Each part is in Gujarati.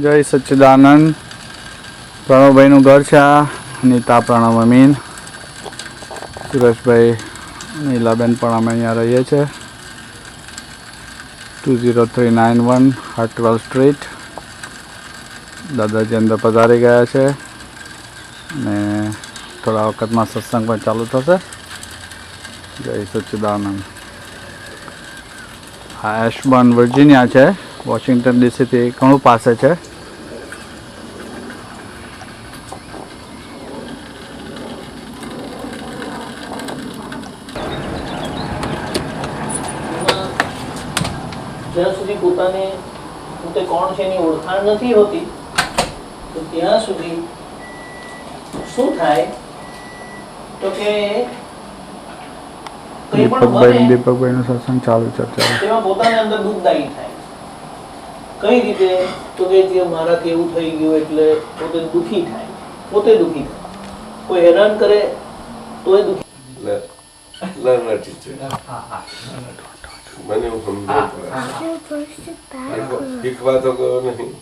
જય સચ્ચિદાનંદ. પ્રણવભાઈનું ઘર છે આ. નીતા, પ્રણવ, અમીન, સુરેશભાઈ, નીલાબેન પણ અમે અહીંયા રહીએ છીએ. 20391 હાર્ટવેલ સ્ટ્રીટ. દાદાજી અંદર પધારી ગયા છે અને થોડા વખતમાં સત્સંગ પણ ચાલુ થશે. જય સચ્ચિદાનંદ. આ એશબર્ન વર્જિનિયા છે, વોશિંગ્ટન ડીસીથી ઘણું પાસે છે. જ્યાં સુધી પોતાને પોતે કોણ છે એની ઓળખાણ નથી હોતી તો ત્યાં સુધી શું થાય તો કે દીપકભાઈનું સત્સંગ ચાલુ છે તેમાં પોતાને અંદર દુઃખદાયી થાય. કઈ રીતે તો કે જે મારાથી એવું થઈ ગયું એટલે પોતે દુઃખી થાય, પોતે દુઃખી થાય. કોઈ હેરાન કરે તો એ દુઃખી. મને શીખવા તો ગયો નહીં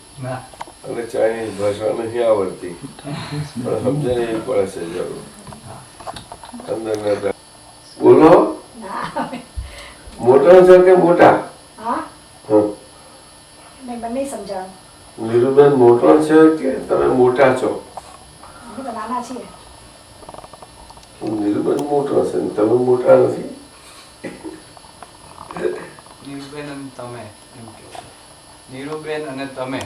અને ચાઇનીઝ ભાષા નહીં આવડતી, પણ સમજણ એવી પડે છે જરૂર અંદર. બોલો, મોટા છો કે મોટા? નીરુબેન મોટો છે કે તમે મોટા છો? નીરુબેન મોટો છે, તમે મોટા નથી. નીરુબેન અને તમે એમ કહો. નીરુબેન અને તમે.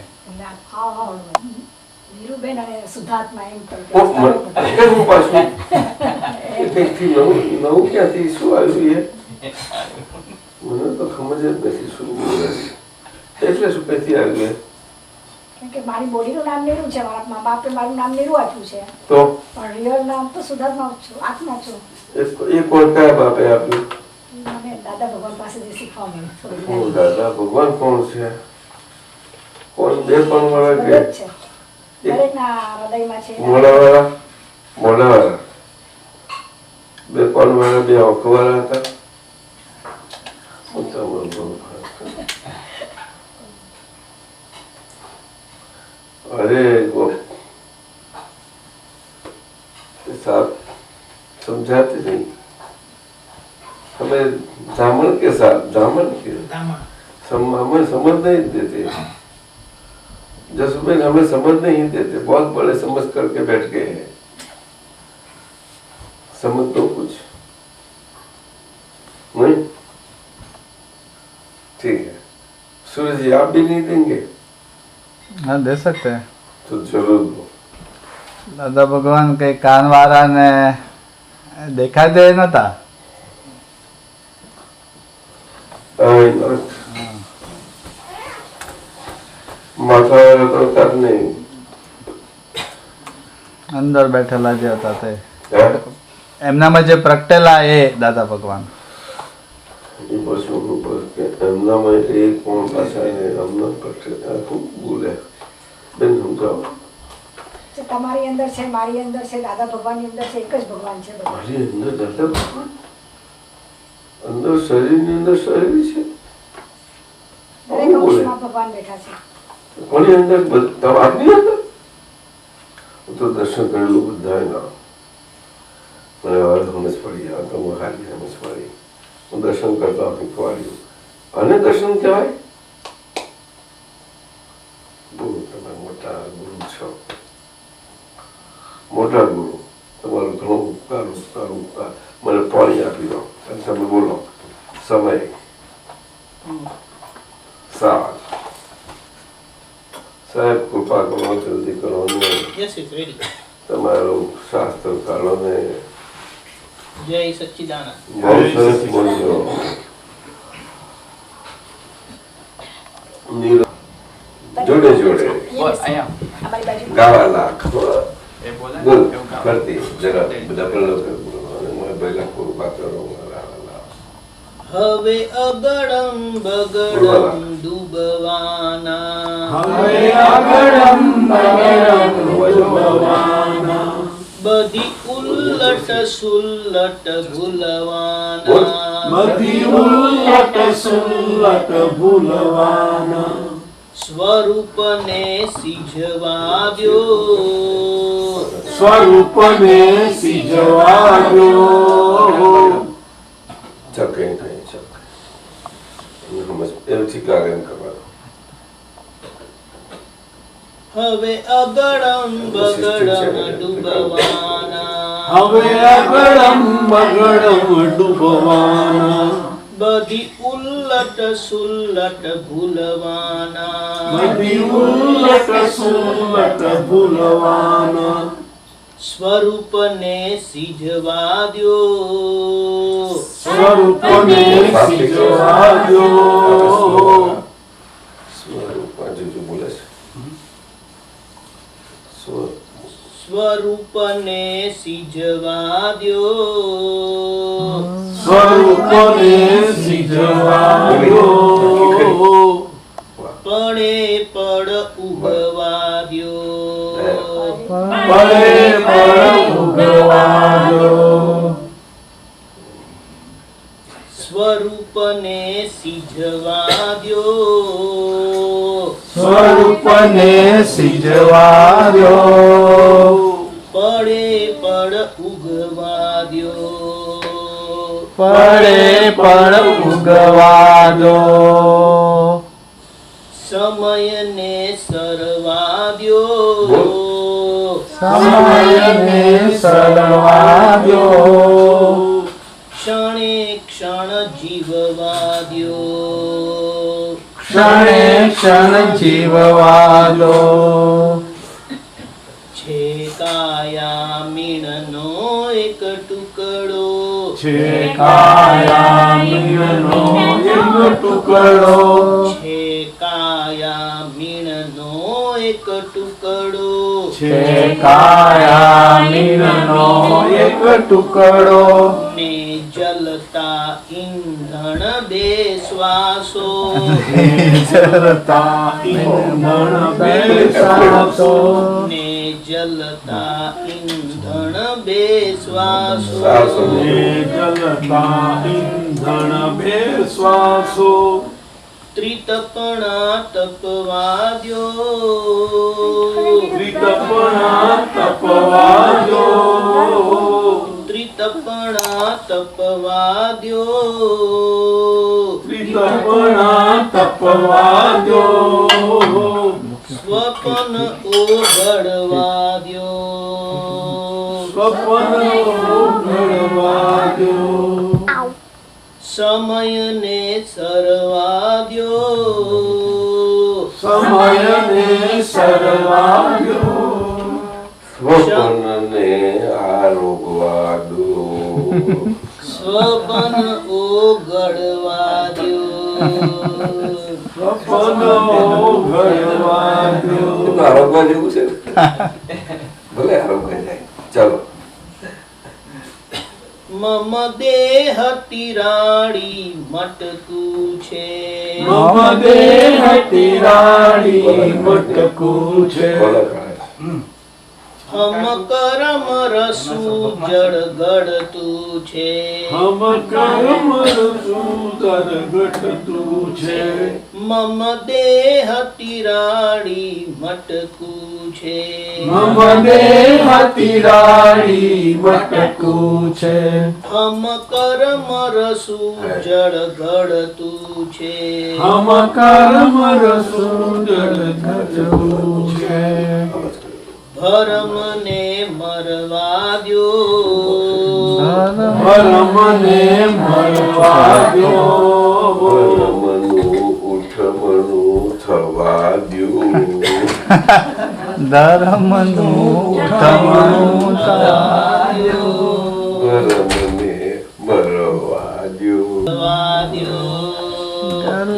નીરુબેન અને સુધાત્મા એમ નવું ક્યાંથી શું આવ્યું એ મને તો સમજ જ નથી. શું બોલે એટલે શું કઈથી આવ્યું? કે મારી બોડીનું નામ નીરુ છે, મારા મા બાપે મારું નામ નીરુ આપ્યું છે, તો પણ રિયલ નામ તો સુધાત્મા છું, આત્મા છું. એ કોણ કયા બાપે આપ્યું? મને દાદા ભગવાન પાસેથી શીખવા મળ્યું. દાદા ભગવાન કોણ છે? કોણ? બે પણ વાળા કે દરેકના હૃદયમાં છે. મોડાવાળા? મોડાવાળા બે પણ વાળા, બે આંખ વાળા હતા. અરે साहब समझाते नहीं हमें. जामन के साथ जामन के हमें समझ नहीं देते. जसुबेन हमें समझ नहीं देते, बहुत बड़े समझ करके बैठ गए हैं. समझ दो कुछ नहीं. ठीक है सूरज जी, आप भी नहीं देंगे? हाँ, दे सकते हैं. तो जरूर दो. દાદા ભગવાન કઈ કાનવાળાને દેખાય દે નતા. માથા તો તક નહીં. અંદર બેઠેલા જે હતા તે એમનામાં જે પ્રગટેલા એ દાદા ભગવાન. એમનામાં એ કોણ પાછા એમના પ્રગટેલા ખૂબ બોલે. બેન સમજાવો. તમારી અંદર છે, મારી અંદર છે, દાદા ભગવાનની અંદર છે, એક જ ભગવાન છે. મારી અંદર દાદા ભગવાન? અંદર શરીરની અંદર શરીર છે. દરેક અંશમાં ભગવાન બેઠા છે. કોની અંદર? આપની અંદર? હું તો દર્શન કરેલું બધા ના. મને હવે સમજ પડી. આ તો હું હારી સમજ પડી. હું દર્શન કરતા શીખવાડ્યું. અને દર્શન કહેવાય. બહુ તમે મોટા ગુરુ છો, મોટા ગુરુ. તમારું ઘણું ઉપકાર ઉપકાર ઉપકાર. મને પાણી આપી દો અને તમે બોલો સમય સાત. સાહેબ કૃપા કરો, જલ્દી કરો ને તમારું શાસ્ત્ર કાઢો ને. જય સચ્ચિદાનંદ. બહુ સરસ બોલજો. જોડે જોડે ગાવા લાખ બોલ કરતી જરા બધા પહેલા કૃપા કરો. હવે અગડમ બગડમ ડૂબવાના, બધી ઉલ્લટ સુલ્લટ ભૂલવાના, સ્વરૂપને સિજવાદ્યો સ્વરૂપને સિજવાદ્યો ચકે નહીં ચક એવું ઠીકા એમ કરવાનું હવે અગડમ બગડમ ડૂબવાના હવે અગડમ બગડમ ડૂબવાના બધી ઉલ્લટ સુલ્લટ ભૂલવાના બધી ઉલ્લટ સુલ્લટ ભૂલવાના સ્વરૂપને સિજવાદ્યો સ્વરૂપને સિજવાદ્યો સ્વરૂપ જો બોલે છે સ્વરૂપને સિજવાદ્યો સ્વરૂપને સિજવાદ્યો પડે પડ ઉગવાદ્યો પડે પડ ઉગવાદ્યો સ્વરૂપને સિજવાદ્યો સ્વરૂપને સિજવાદ્યો પડે પડ ઉગવાદ્યો પડે પડ ઉગવાદ્યો સમયને સરવાદ્યો સમયને સરવાદ્યો ક્ષણે ક્ષણ જીવવાદ્યો ક્ષણે ક્ષણ જીવવાદો છે કાયા મીણનો એક ટુકડો છે કાયા મીણનો એક ટુકડો છે કાયા મીણનો એક ટુકડો છે કાયા મીણનો એક ટુકડો ને જલતા ઈંધણ બે શ્વાસો જરતા ઈંધણ બેસાતો ને જલતા ઈંધણ બે શ્વાસો જલતા ઈંધણ બે શ્વાસો ત્રિતપણા તપવાદ્યો ત્રિતપણા તપવાદ્યો ત્રિતપણા તપવાદ્યો ત્રિતપણા તપવાદ્યો સ્વપન ઓગળવાદ્યો સ્વપ્ન ઓગળવાદ્યો સમયને સરવાદ્યો સમયને સરવાદ્યો સ્વપ્નને આરોગવાદો સ્વપન ઓગળવાદ્યો સ્વપ્ન ઓગળવાદ્યો આરોગવા જેવું છે ભલે આરોગવા જાય ચાલો મમ દેહ તિરાડી મટકું છે મમ દેહ તિરાડી મટકું છે હમ કરમ રસુ જળ ગળતું છે હમ કર્મ સુંદર ઘટતું છે મમ દેહ તિરાડી મટકું છે મમ દેહ તિરાડી મટકું છે હમ કરમ રસુ જળ ગળતું છે હમ કર્મ સુંદર ઘટતું છે ભરમને મરવાદ્યો પરમને મરવાદ્યો મનું ઉઠમણું થવા દ્યું ધર્મનું ઉઠમણું પરમને મરવા દ્યું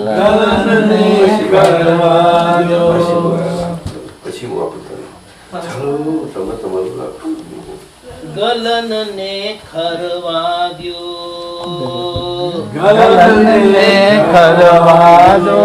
ગલનને કરવાદ્યો પછી હું આપું ચાલો તમે તમારું રાખો ગલનને ખરવાદ્યો ગલનને ખરવાદો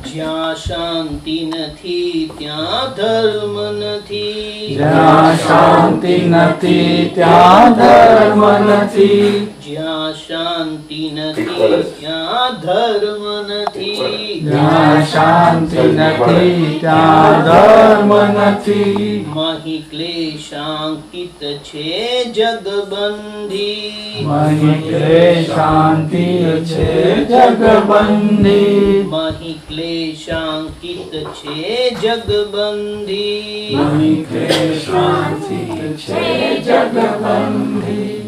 જ્યાં શાંતિ નથી ત્યાં ધર્મ નથી જ્યાં શાંતિ નથી ત્યાં ધર્મ નથી જ્યાં શાંતિ નથી ત્યાં ધર્મ નથી જ્યાં શાંતિ નથી ત્યાં ધર્મ નથી. મહી ક્લેશાંકિત છે જગબંધી. મહી ક્લેશાંતિ છે જગબંધી. મહી ક્લેશાંકિત છે જગબંધી. મહી ક્લેશાંતિ છે જગબંધી.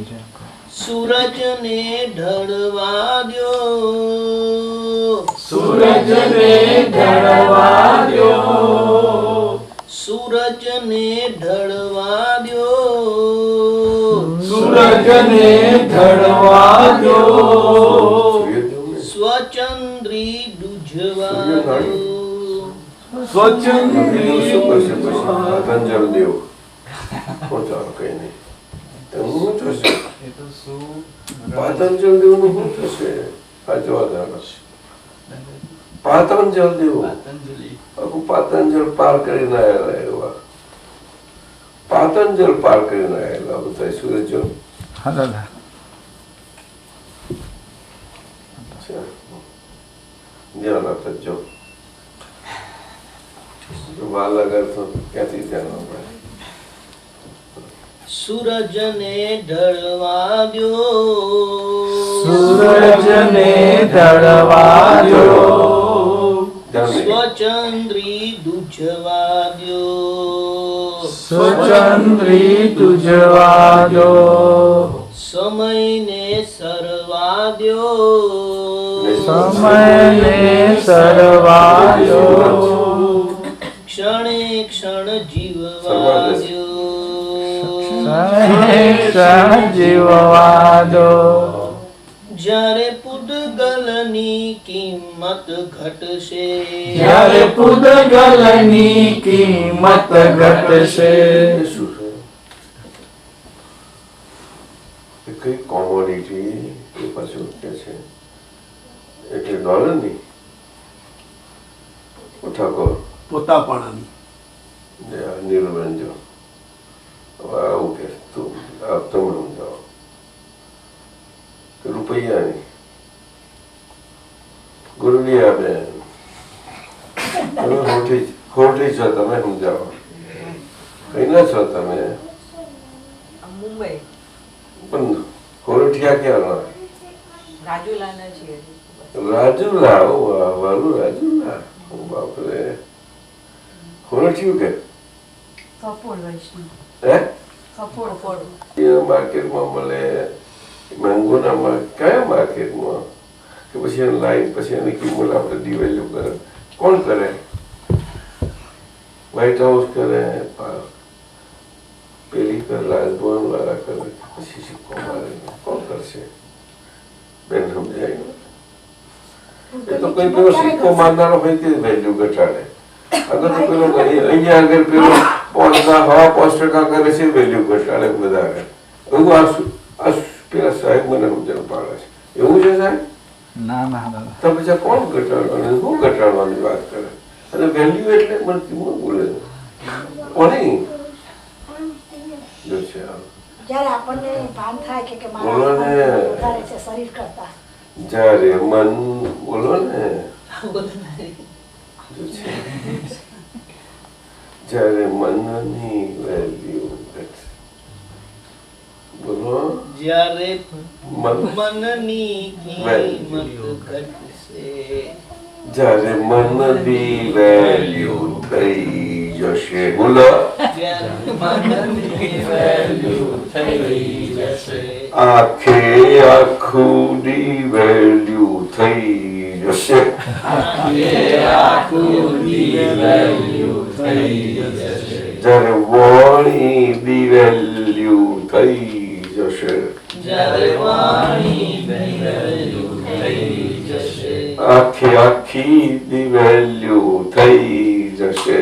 સૂરજને ઢળવા દ્યો. સૂરજને ઢળવા દ્યો. સૂરજને ઢળવા દ્યો. સૂરજને ઢળવા દ્યો. સ્વચંદ્રી ડૂઝવા દ્યો. સ્વચંદ્રી શું કરશે પછી પતંજલ દેવ પહોંચાડો કઈ નહીં એનું શું થશે? એ તો શું પાતંજલ દેવ નું શું થશે? આ જવાબ પાતંજલ દેવ પતંજલિ આખું પાતંજલ પાર કરીને આવેલા એવા પાતંજલ પાર કરીને આવેલા બધા સૂરજો હા દાદા. ધ્યાન આપજો વાર લગાડ તો ક્યાંથી ધ્યાન આપે? સૂરજને ઢળવા દ્યો. સૂરજને ઢળવા દ્યો. સ્વચંદ્રી ડૂઝવા દ્યો. સ્વચંદ્રી તુજવા દ્યો. સમયને સરવા દ્યો. સમયને સરવા દ્યો. ક્ષણે ક્ષણ જીવવા દ્યો. ક્ષણ જીવવા દો. જ્યારે પૂતગલની કિંમત ઘટશે. જ્યારે પૂતગલની કિંમત ઘટશે. શું છે? એ કઈ કોમોડિટી એ પાછું કે છે એટલે ડોલર ની ઠાકોર પોતાપણાની નિર્બંધ જો આવું કે તું આપ તમે સમજાવો કે રૂપિયાની ગુરલિયા બેન તમે ખોટી છો તમે સમજાવો કઈ ના છો તમે મુંબઈ પણ ખોરઠિયા ક્યાં રાજુલાના છીએ. રાજુલા વાલું રાજુલા બાપરે ખોરઠિયું કે કપોળ વૈષ્ણવ હે કપોળ માર્કેટમાં મળે મેંગોના કયા માર્કેટમાં કે પછી એની લાઈન પછી એની કિંમત આપણે ડિવેલ્યુ કરે કોણ કરે? વ્હાઈટ હાઉસ કરે પેલી કરે રાજભવન વાળા કરે પછી સિક્કો મારે કોણ કરશે? બેન સમજાય એ તો કઈ પેલો સિક્કો મારનારો હોય તે વેલ્યુ ઘટાડે. અગર તો પેલો અહીંયા આગળ પેલો 5% કરે છે વેલ્યુ ઘટાડે વધારે. એવું આ પેલા સાહેબ મને સમજણ પાડે છે. એવું છે સાહેબ? ના ના દાદા. તો પછી કોણ ઘટાડવાનું શું ઘટાડવાની વાત કરે? અને વેલ્યુ એટલે મને કેવું બોલે કોની જો છે જ્યારે આપણને ભાન થાય કે બોલો ને. મારા વધારે છે શરીર કરતા. જ્યારે મન બોલો ને જો છે જ્યારે મનની વેલ્યુ ઘટશે બોલો જ્યારે મન મનની કિંમત ઘટશે. જ્યારે મનની વેલ્યુ થઈ જશે બોલો જ્યારે મનની વેલ્યુ થઈ જશે. આખે આખું ની વેલ્યુ થઈ જશે. જ્યારે વાણી ની વેલ્યુ થઈ જશે. જ્યારે વાણીની વેલ્યુ થઈ જશે. આખે આખી ની વેલ્યુ થઈ જશે.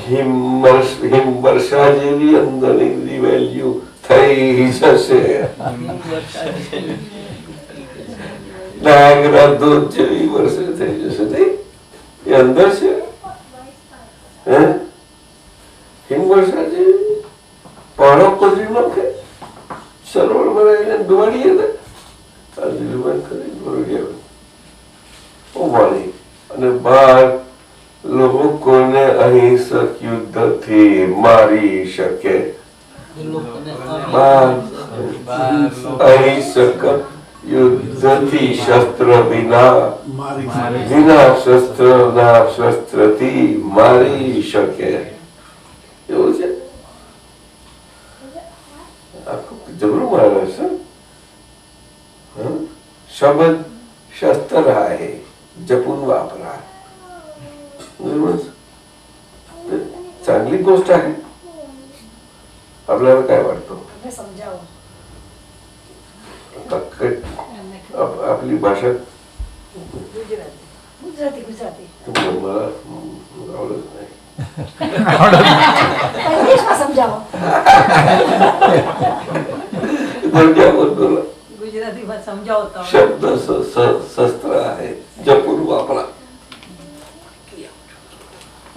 હિમવર્ષા જેવી અંદરની વેલ્યુ થઈ જશે. નાયગ્રા ધોધ જેવી વર્ષે થઈ જશે. નહીં એ અંદર છે હે હિમવર્ષા જેવી પહાડો કોતરી નાખે સરોવર બનાવીને ડુબાડીએ ને અને 12 લોકોને અહિંસક યુદ્ધથી મારી શકે. એ લોકોને 12 અહિંસક યુદ્ધથી શસ્ત્ર વિના શસ્ત્રના શસ્ત્રથી મારી શકે. એવું છે. આખું જબરું મારે છે. शब्द शस्त्र आहे जपून वापरा. चांगली गोष्ट आहे. आपल्याला काय वाटतं? તમે સમજાવો. आपली भाषा ગુજરાતી ગુજરાતી मला आवडत नाही. ઇંગ્લિશમાં સમજાવો. बोला ગુજરાતીમાં સમજાવો તમે. शब्द शस्त्र आहे जपून वापरा.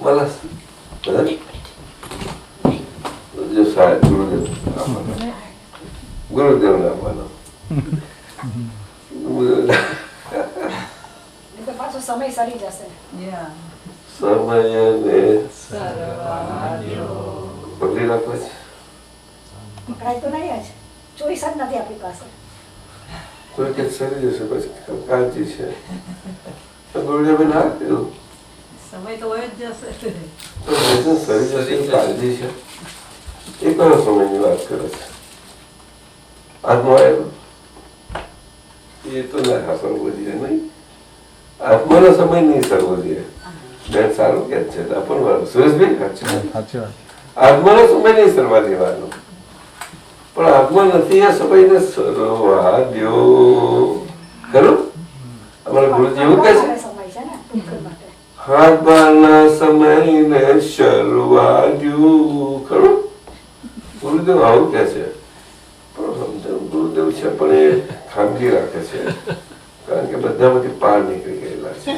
मला जो शाळेत गुरुदेवने आम्हाला નહીં તો પાછો સમય સરી જશે. Yeah. સમયને સર્વાદ્યો. પકડી રાખવો છે. પકડાય તો નહીં જ. ચોઈસ જ નથી આપણી પાસે. કોઈ કે સરી જશે પછી કાળજી છે. તો ગુરુદેવે ના કીધું સમય તો હોય જ જશે. તો સરી જશે કાળજી છે. એ કયો સમયની વાત કરે છે? આત્મા આવ્યો એ તો ના સરવો જોઈએ નહીં. આત્માનો સમય નહીં સરવો જોઈએ. બેન સારું કે છે પણ સુરેશભાઈ સાચી વાત. આત્માનો સમય નહીં સરવા દેવાનો. પણ આત્મા નથી એ સમયને સરવા દ્યો. ખરું અમારા ગુરુજી એવું કહે છે સમય છે ને ટૂંકર માટે. આત્માના સમયને સરવા દ્યો. ખરું ગુરુદેવ આવું કે છે. ગુરુદેવ છે પણ એ ખાનગી રાખે છે કારણ કે બધામાંથી પાર નીકળી ગયેલા છે.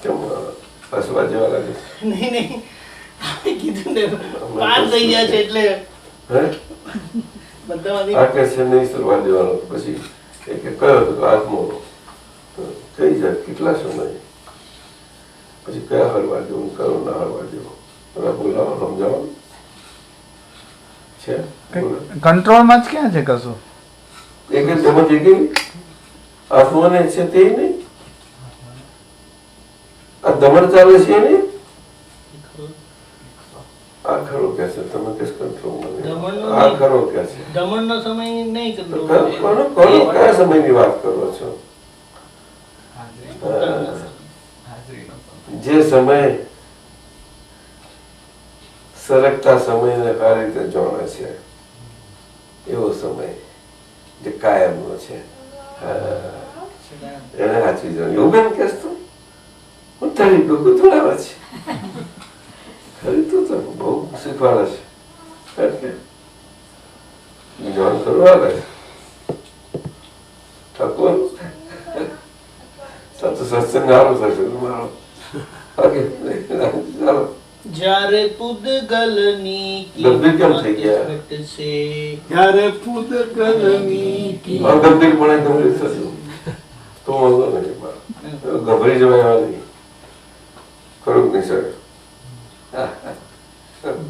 કેમ હસવા જેવા લાગે છે? નહીં નહીં તમે કીધું ને પાર થઈ ગયા છે એટલે હે બધામાંથી આ કે છે નહીં સરવા દેવાનો. પછી એ કે કયો હતો આત્મો કઈ જાય કેટલા સમય પછી કયા હરવા દેવું કયો ના હરવા દેવું બધા બોલાવો સમજાવો છે. કંટ્રોલમાં જ ક્યાં છે કશું? એક જ સમજ એક આત્માને છે તે નહીં. આ દમણ ચાલે છે નહીં. આ ખરો કે છે તમે કે કંટ્રોલ આ ખરો કે છે દમણનો સમય નહીં તો કરતો. કોનો કયા સમયની વાત કરો છો? જે સમય સરકતા સમયને આ રીતે જાણે છે એવો સમય જે કાયમનો છે એને સાચવી જાણે. એવું બેન કહેશ તો હું તારી ડોકું થોડાવે છે ખરી તું તો બહુ શીખવાડે છે એટલે જ્ઞાન કરવા આવે ઠાકોર સાચું સત્સંગ સારું થશે મારો. ચાલો જ્યારે પૂદગલની ગંભીર કેમ થઈ ગયા? ઘટશે ત્યારે પૂદગલની ગંભીર પણ ગંભીર થશે તો વાંધો નહીં. ગભરી જવાય નહીં. ખરું નહીં સર?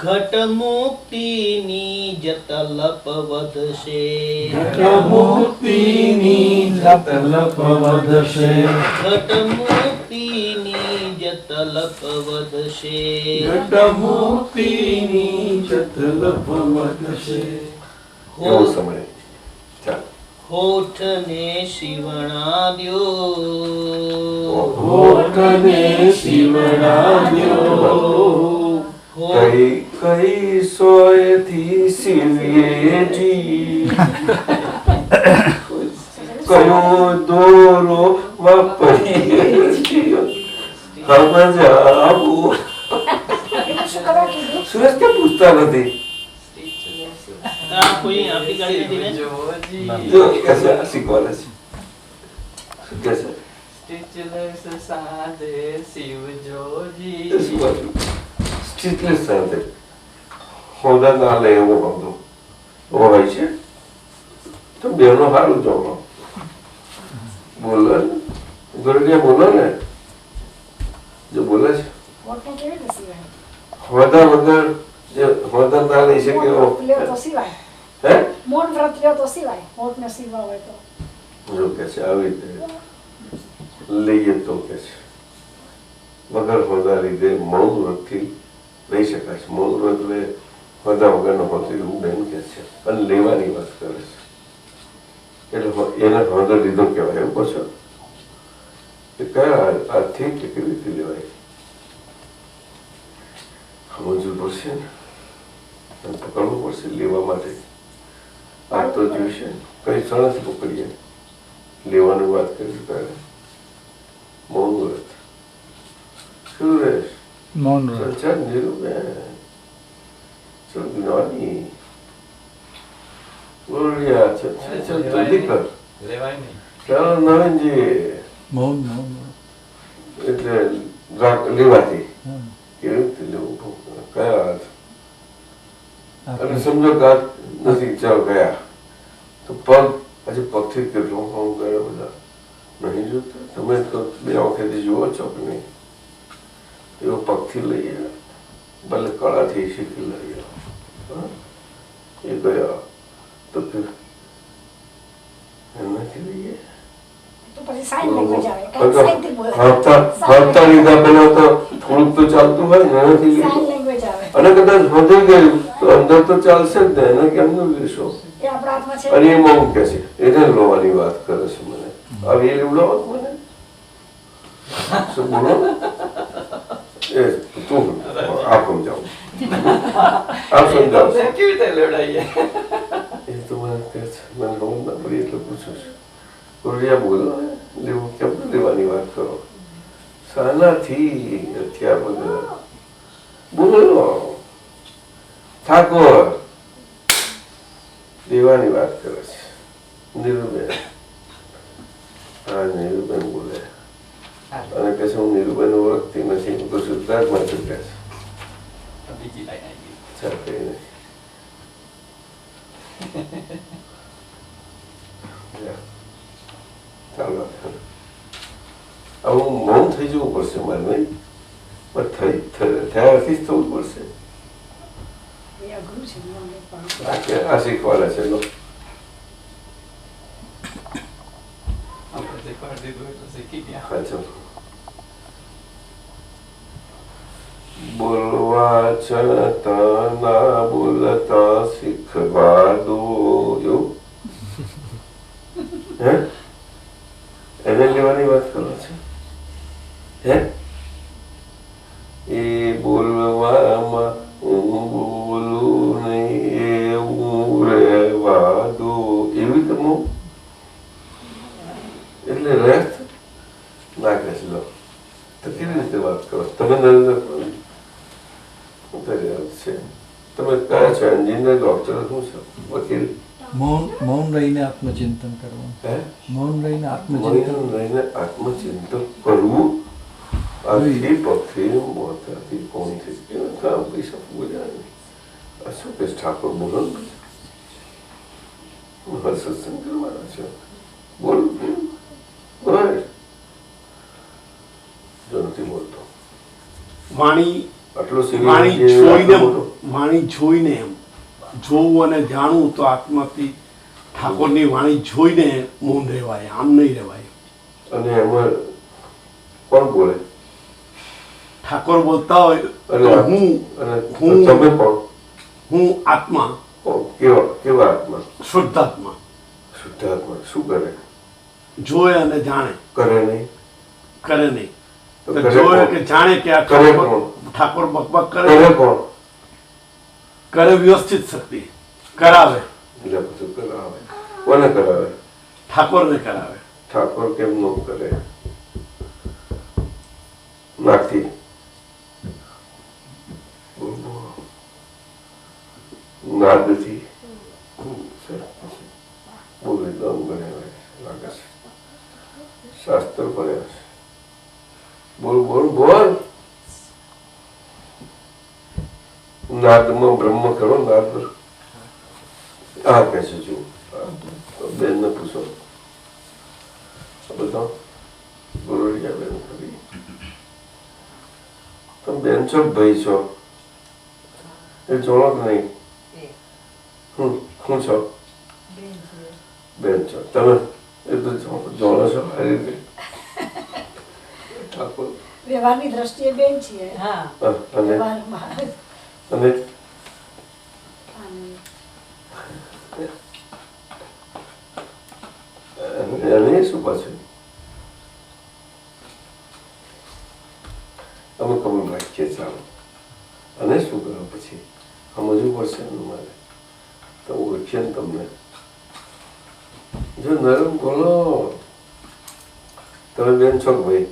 ઘટ મુક્તિની જતલપ વધશે. મુક્તિની તલપ વધશે ઘટ મુક્તિની જતલપ વધશે. મુક્તિની તલપ વધશે. એવો સમય. ચાલો હોઠને શિવણા દ્યો. હોઠને શિવડાવ્યો કઈ કઈ સોયથી શિવ્યેજી કયો દોરો વાપરીએ સમજાવું. એમાં શું કરવા કીધું? સુરેશ કેમ પૂછતા નથી? આ કોઈ આપણી ગાડી હતી ને જો કશે શીખવાડે છે. શું કહે છે? સ્ટીચલેસ સાધે શિવ જોજી. એ શું વાંચ્યું? સ્ટીચલેસ સાથે હોદા ના લે એવું બધું હોય છે. તો બેનો સારું જોડો બોલો ને ગોરડિયા બોલો ને જો બોલે છે મોટને કેવી રીતે સિવાય? હોદા વગર જે હોદા ના લઈ શકે એવો મોટ લ્યો તો સિવાય. હે મોટ વ્રત લ્યો તો સિવાય. મોટને સીવવા હોય તો. જો કે છે આવી રીતે લઈએ તો કે છે વગર હોદા લીધે મૌન વ્રતથી લઈ શકાય છે. મૌન વ્રત એટલે હોદા વગરનો હોતો એવું બેન કે છે અને લેવાની વાત કરે છે એટલે એને હોદો લીધો કહેવાય એવું પૂછો કે કયા આર્થિક કે કેવી રીતે લેવાય સમજવું પડશે ને અને પકડવું પડશે લેવા માટે આ તો જોઈશે કઈ સણસ પકડીએ લેવાની વાત કરી ત્યારે મૌન વ્રત શું રહેશ મૌન વ્રત. ચર્ચા નીરુબેન ચલ જ્ઞાની બોલિયા ચલ જલ્દી કર લેવાય નહીં. ચાલો નવીનજી મૌન મૌન એટલે લેવાથી હા. કેવી રીતે લેવું કયા હાથ અને આપણે સમજો કે હાથ નથી ચાલ ગયા તો પગ હજી પગથી કેટલું કામ કરે બધા નહીં જોતા તમે તો બે વખતથી જુઓ છો કે નહીં એવો પગથી લઈએ ભલે કળાથી શીખી લઈએ હા? એ ગયા તો ફિર એનાથી લઈએ તો પછી સાઈન લેંગ્વેજ આવે. કઈ સાઈનથી બોલાય. હપ્તા લીધા પેલા તો થોડુંક તો ચાલતું હોય ને એનાથી સાઈન લીધું લેંગ્વેજ આવે. અને કદાચ વધી ગયું તો અંદર તો ચાલશે જ ને એને કેમનું લેશો એ આપણા હાથમાં છે. અને એ મૌન કે છે એને લોવાની વાત કરે છે મને આવી એ લેવડાવો મને શું બોલો એ તું આપ સમજાવ આપ સમજાવ કેવી રીતે લેવડાવીએ? એ તો મને કહે છે મને ખબર ના પડી એટલે પૂછું છું કોરિયા બોલો ને લેવું કેમ લેવાની વાત કરો શાનાથી હથિયાર વગર બોલો ઠાકોર દેવાની વાત કરે છે નીરુબેન હા નીરુબેન બોલે અને કહે છે હું નીરુબેન ઓળખતી નથી હું તો શુદ્ધાર્થમાં ચૂક્યા છે બીજી લાઈન આવી ગઈ. ચાલ કઈ નહીં ચાલો હવે મૌન થઈ જવું પડશે મારે નહીં પણ થયાથી જ થવું પડશે એ અઘરું છે મૌન પણ. આ શીખવાડે છે લો આપણે શીખવાડી દીધું એટલે શીખી ગયા. હા ચાલો બોલવા છતાં ના બોલતા શીખવા દો એવું હે એને લેવાની વાત કરો છો હે એ બોલવામાં હું બોલું નહીં એવું રહેવા દો એવી તમે એટલે રહેત ના કહેશ લો તો કેવી રીતે વાત કરો તમે નરેન્દ્ર છે તમે કયા છો એન્જિનિયર ડોક્ટર શું છો વકીલ મૌન રહીને આત્મચિંતન કરવું. હે મૌન રહીને આત્મચિંતન. મૌન રહીને આત્મચિંતન કરવું આથી પક્ષી મોતાથી કોણથી એનું કામ પૈસા બોલ્યા આ શું કે ઠાકોર બોલો ને હર સત્સંગ કરવાના છે બોલ બોલ જો નથી બોલતો વાણી આટલો વાણી સિરિયસ જોઈને વાણી જોઈને એમ જોવું અને જાણવું તો આત્માથી ઠાકોરની વાણી જોઈને મૌન રહેવાય આમ નહીં રહેવાય. અને એમાં કોણ બોલે ઠાકોર બોલતા હોય તો અને હું અને હું- તમે કોણ હું આત્મા કોણ? કેવા આત્મા શુદ્ધ આત્મા શુદ્ધ આત્મા શું કરે જોવે અને જાણે કરે નહીં કરે નહીં તો તો કરે જોવે કોણ? કે જાણે કે આ કરે ઠાકોર કોણ? ઠાકોર બકબક કરે કરે કોણ કરે વ્યવસ્થિત શક્તિ કરાવે એટલે બધું કરાવે કોને કરાવે ઠાકોરને કરાવે. ઠાકોર કેમ નો કરે નાખી નાદથી બોલે દમ ગણ્યા લાગે છે શાસ્ત્ર પડ્યા છે બોલ બોલ બોલ નાદમાં બ્રહ્મ કરો નાદ આ કહે છે જો બેન ને પૂછો બધા ગોરડિયા બેન ખરી. તમે બેન છો કે ભાઈ છો? એ જોડો કે નહીં? શું છો? બેન છો તમે? એ તો જોડો છો આ રીતે? ઠાકોર વ્યવહારની દ્રષ્ટિએ બેન છીએ. હા અને વ્યવહારમાં અને અને શું પાછું અમે કબૂલ રાખીએ ચાલો. અને શું કરો પછી સમજવું પડશે એનું મારે તો ઓળખીએ ને તમને. જો નરમ બોલો. તમે બેન છો કે ભાઈ?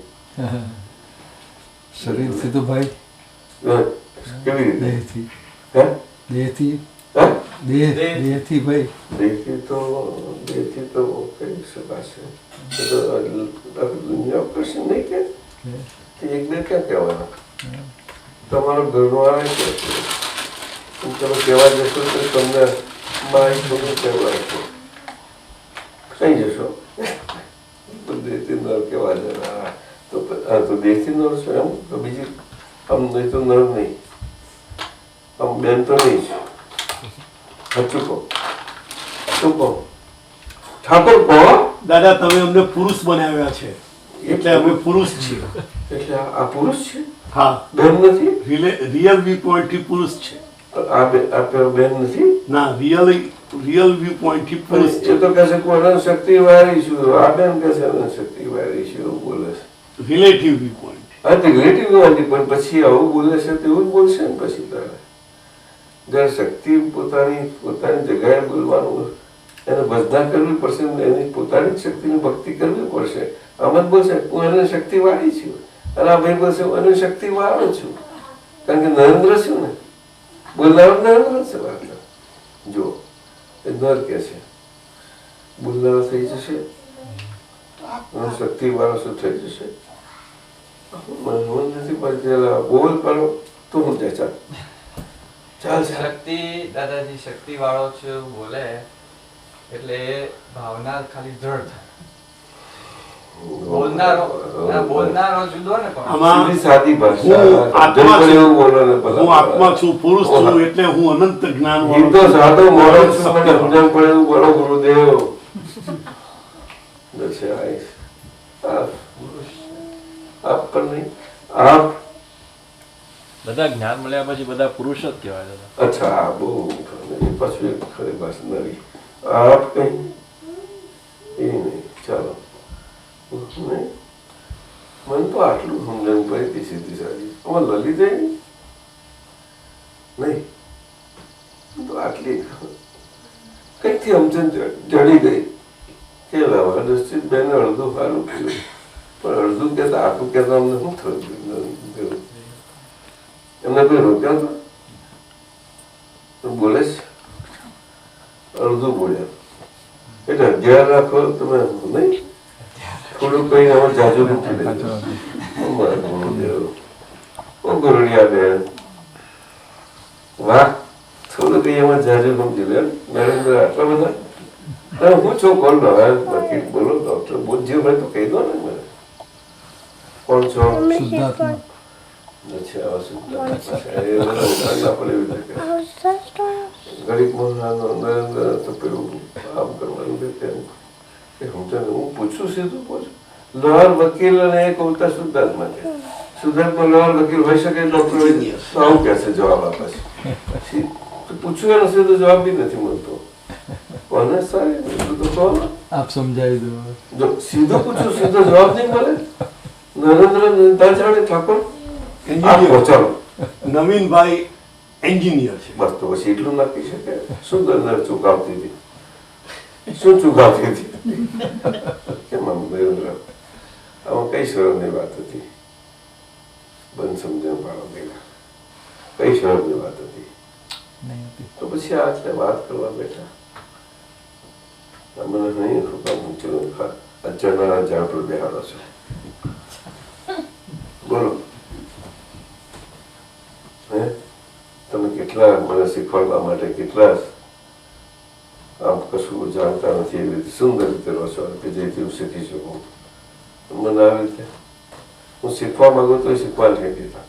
શરીરથી તો ભાઈ, કેવી રીતે? દેહથી હે દેહથી હે દેહથી ભાઈ. દેહથી તો કહી શકાશે. એ તો દુનિયા પ્રશ્ન નહીં કે એક બે ક્યાં કહેવાના? તમારો ઘરવાળા કે તમે કહેવા જશો તો તમને મારી થોડું કહેવાય છે. કઈ જશો? દેહથી નર કહેવા જરા તો દેહથી નર છો એમ? તો બીજી આમ નહીં તો નર નહીં, આમ બેન તો નહીં જ. સાચું કહો, શું કહો? ઠાકોર કહો. દાદા તમે અમને પુરુષ બનાવ્યા છે એટલે અમે પુરુષ છીએ. એટલે આ પુરુષ છે? હા, બેન નથી? રિયલ વ્યૂ પોઈન્ટ થી પુરુષ છે. આ બેન નથી? ના, રિયલ વ્યૂ પોઈન્ટ થી પુરુષ એ છે. તો કહે છે કે અનંત શક્તિ વાળી છું. આ બેન કહે છે અનંત શક્તિ વાળી છું એવું બોલે છે. Relative view point. હા તો રિલેટિવ વાળી પણ પછી આવું બોલે છે તેવું જ બોલશે ને પછી તારે. જયારે શક્તિ પોતાની જગ્યાએ બોલવાનું એને ભજના કરવી પડશે ને એની પોતાની શક્તિની ભક્તિ કરવી પડશે. આમ જ બોલશે હું એને શક્તિ વાળી છું અને આ ભાઈ બોલશે હું એને શક્તિ વાળો છું કારણ કે નરેન્દ્ર છું ને બોલનાર નરેન્દ્ર છે. વાત જો એ નર કે છે બોલનારો થઈ જશે અને શક્તિ વાળો શું થઈ જશે? મને નથી પડતી. બોલ કરો તો હું ચાલ ચાલશે. શક્તિ દાદાજી શક્તિ વાળો છે એવું બોલે એટલે એ ભાવના ખાલી દ્રઢ થાય. બોલનારો જુદો ને પણ આમાં સીધી સાદી ભાષા. હું આત્મા છું. એવું બોલો ને ભલા. હું આત્મા છું, પુરુષ છું એટલે હું અનંત જ્ઞાન એ તો સાદો મોડો છું મને સમજણ પડે એવું બોલો ગુરુદેવ. આપ પણ નહીં આપ. બધા જ્ઞાન મળ્યા પછી બધા પુરુષ જ કહેવાય દાદા. અચ્છા આ બહુ પાછું એક ખરી ભાષા નવી. આપ કઈ એ નહીં ચાલો નહીં. મને તો આટલું સમજણ પડી હતી સીધી સાદી. અમારે લલિત નહીં તો આટલી કઈકથી સમજણ જડી ગઈ કે વ્યવસ્થિત બેન અડધું સારું થયું પણ અડધું કહેતા આટલું કહેતા અમને શું થયું? એમને કોઈ રોક્યા તો બોલે છે અડધું બોલ્યા એટલે અગિયાર રાખો તમે નહીં થોડું કઈ હવે જાજુ મૂકી દેજો. ગોરડિયા બેન વાહ થોડું કઈ એમાં જાજુ સમજી લે. નરેન્દ્ર આટલા બધા તમે હું છો કોણ હવે વકીલ બોલો ડોક્ટર બોલ જે હોય તો કહી દો ને મને કોણ છો? શુદ્ધાત્મા. નરેન્દ્ર તો પેલું કામ કરવાનું હું પૂછું સીધું પૂછું. લોહર વકીલ અને એક ઉલટા શુદ્ધાત્મા છે. શુદ્ધાત્મા લોહર વકીલ હોઈ શકે ડોક્ટર તો આવું કે છે જવાબ આપે છે. પૂછ્યું એનો સીધો જવાબ બી નથી મળતો. કોને સારી તો કોણ આપ સમજાવી દો. જો સીધું પૂછું સીધો જવાબ નહીં મળે. નરેન્દ્ર દાજાણી ઠાકોર એન્જિનિયર. ચાલો નવીનભાઈ એન્જિનિયર છે. બસ તો પછી એટલું નાખી શકે. શું ગંદર ચુકાવતી હતી? શું ચુકાવતી હતી? કેમ આમ નરેન્દ્ર આમાં કઈ શરમની વાત હતી? બંધ સમજણ વાળા ભેગા કઈ શરમની વાત હતી? નહીં હતી. તો પછી આ વાત કરવા બેઠા મને નહીં અચાનક ઝાડ પર બેહાડો છો. બોલો હે તમે કેટલા મને શીખવાડવા માટે કેટલા આમ કશું જાણતા નથી એવી રીતે સુંદર રીતે રહો છો કે જેથી હું શીખી શકું. મને આવી રીતે હું શીખવા માંગુ તો શીખવા નથી દેતા,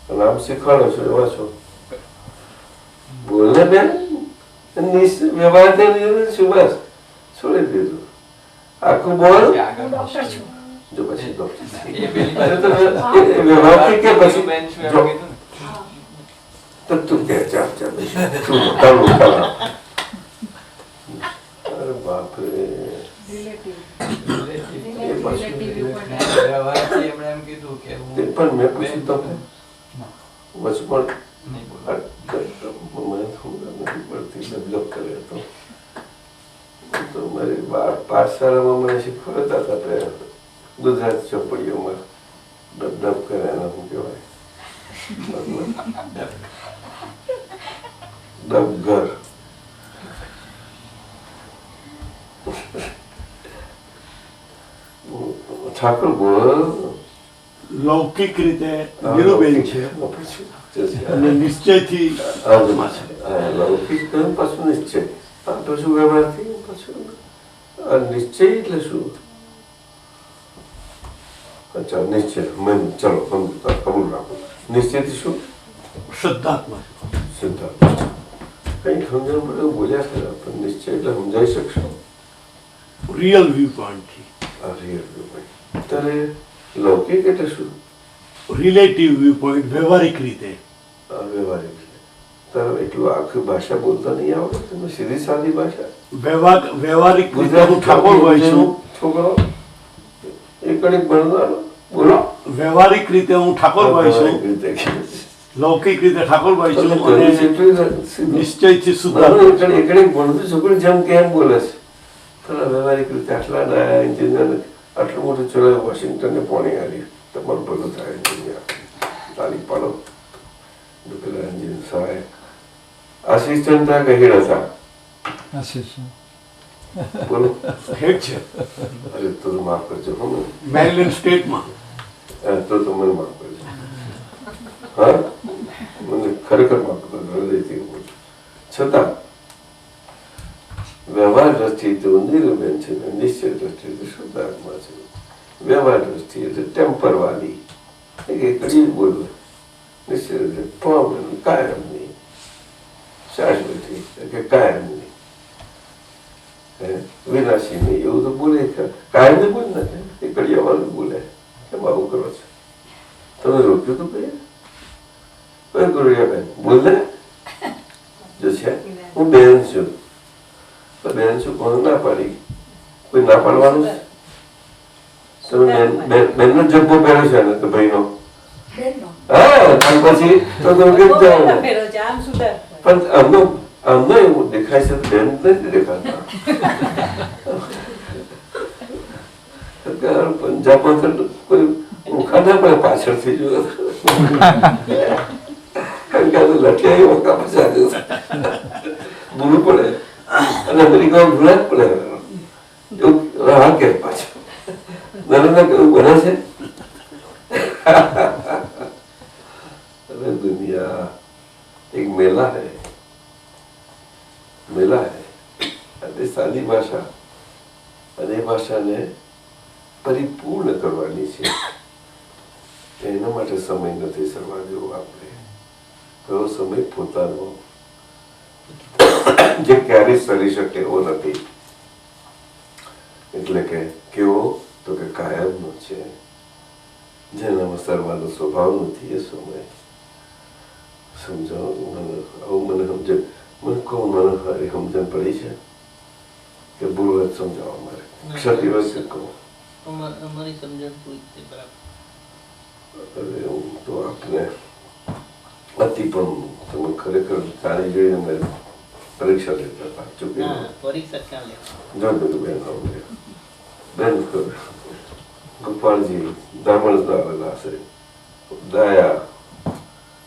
અને આમ શીખવાડો છો એવા છો. બોલને બેન, વ્યવહાર શું બસ છોડી દીધું આખું બોલ. હું ડોક્ટર છું. જો પછી તો એ પેલી અરે તો વ્યવહારથી કે પછી બેન શું જો એમ કીધું ને? તો તું કે ચાલ ચાલ તું તારું તારા. અરે બાપ રે, રિલેટિવ એ પાછું વ્યવહારથી એમણે એમ કીધું કે હું તે પણ મેં પૂછ્યું તમને વચમાં નહીં બોલું. મને થોડું નથી પડતી ડેવલપ કરે તો મારી પાઠશાળામાં મને શીખવાડતા હતા પહેલા ગુજરાત ચોપડીઓમાં ડબ કરે એને શું કહેવાય ડબઘર. ઠાકોર બોલ. લૌકિક રીતે નીરુબેન છે અને નિશ્ચયથી આત્મા છે. લૌકિક પાછું નિશ્ચય, આ પાછું વ્યવહારથી પાછું આ નિશ્ચય એટલે શું? અચ્છા નિશ્ચય, મેં ચલો કબૂલ રાખો. નિશ્ચયથી શું? શુદ્ધાત્મા છે. સિદ્ધાર્થ કંઈક સમજણ પડે બોલ્યા ખરા, પણ નિશ્ચય એટલે સમજાઈ શકશો? રિયલ વ્યૂ પોઈન્ટથી. આ રિયલ વ્યૂ. ત્યારે લૌકિક એટલે શું? રિલેટિવ વ્યૂ પોઈન્ટ, વ્યવહારિક રીતે. આ વ્યવહારિક. તારે એટલું આખી ભાષા બોલતા નહીં આવડે તમે? સીધી સાદી ભાષા વ્યવહારિક રીતે હું ઠાકોર ભાઈ છું. છોકરો એ કડીક ભણવાનો બોલો. વ્યવહારિક રીતે હું ઠાકોરભાઈ છું, રીતે લૌકિક રીતે ઠાકોરભાઈ છું અને નિશ્ચય નિશ્ચયથી શુદ્ધાત્મા છું. એકડે ભણતું છોકરું જેમ કેમ બોલે છે. પેલા વ્યવહારિક રીતે આટલા ડાયા એન્જિનિયર આટલું મોટું ચલાવ્યું, વોશિંગ્ટનને પોણી આવી, તમારું ભલું થાય એન્જિનિયર, તારી પાડો. પેલા એન્જિનિયર સહાયક આસિસ્ટન્ટ હતા કે હેડ હતા? આશીષ બોલો. હેડ છે અરે તો માફ કરજો હો મને. મેરીલેન્ડ સ્ટેટમાં. તો મને માફ કરજો. હા મને ખરેખર માફ કરજો, હૃદયથી બોલું. છતાં વ્યવહાર દ્રષ્ટિએ તો નીરુબેન છે ને નિશ્ચય દ્રષ્ટિએ તો શુદ્ધાત્મા છે. વ્યવહાર દ્રષ્ટિએ તો ટેમ્પરવાળી એ કડી બોલવું, નિશ્ચય એટલે પરમાનન્ટ કાયમની, શાશ્વતી કે કાયમની, વિનાશી નહીં એવું તો બોલે. કાયમ બોલ ને એ કડિયાવાળું બોલે કેમ આવું કરો છો? તમે રોક્યું તું કઈ? કઈ કરું બેન બોલ ને. જો છે હું બેન છું તો બેન છું, કોને ના પાડી? કોઈ ના પાડવાનું? તમે બેનનો જબ્બો પહેર્યો છે ને તો ભાઈનો? બેનનો. હા પછી તો તમે કેમ જાઓ? ફેરો છે, આમ સુધાર. પણ આમનો એવું દેખાય છે, બેન નથી દેખાતા. પંજાબમાં તો કોઈ ઓળખા ના પડે પાછળથી જો, કારણ કે આ તો લઠિયા ઓળખા પછી ભૂલું પડે અને અમેરિકામાં ભૂલા જ પડે. એવું હા કે પાછું નાના કેવું બને છે. अरे दुनिया एक मेला है, मेला है. અને સાદી ભાષા અને એ ભાષાને પરિપૂર્ણ કરવાની છે. એના માટે સમય નથી સરવા દેવો આપણે. કયો સમય પોતાનો જે ક્યારેય સરી શકે એવો નથી. એટલે કે કેવો તો કે કાયમનો છે, જેનામાં સરવાનો સ્વભાવ નથી. એ સમય સમજાવો મને, આવું મને સમજણ મને કહું મને સારી સમજણ પડી છે કે બોલવા જ સમજાવવા મારે ક્ષતિવશ કહું. અમારી સમજણ પૂરી છે બરાબર. અરે હું તો આપને અતિ પણ તમે ખરેખર જાણી જોઈને મેં પરીક્ષા લેતા હતા ચૂકી પરીક્ષા ક્યાં લે? જો બધું બેન આવું બેન ગોપાલજી બ્રાહ્મણ આવેલા છે. દયા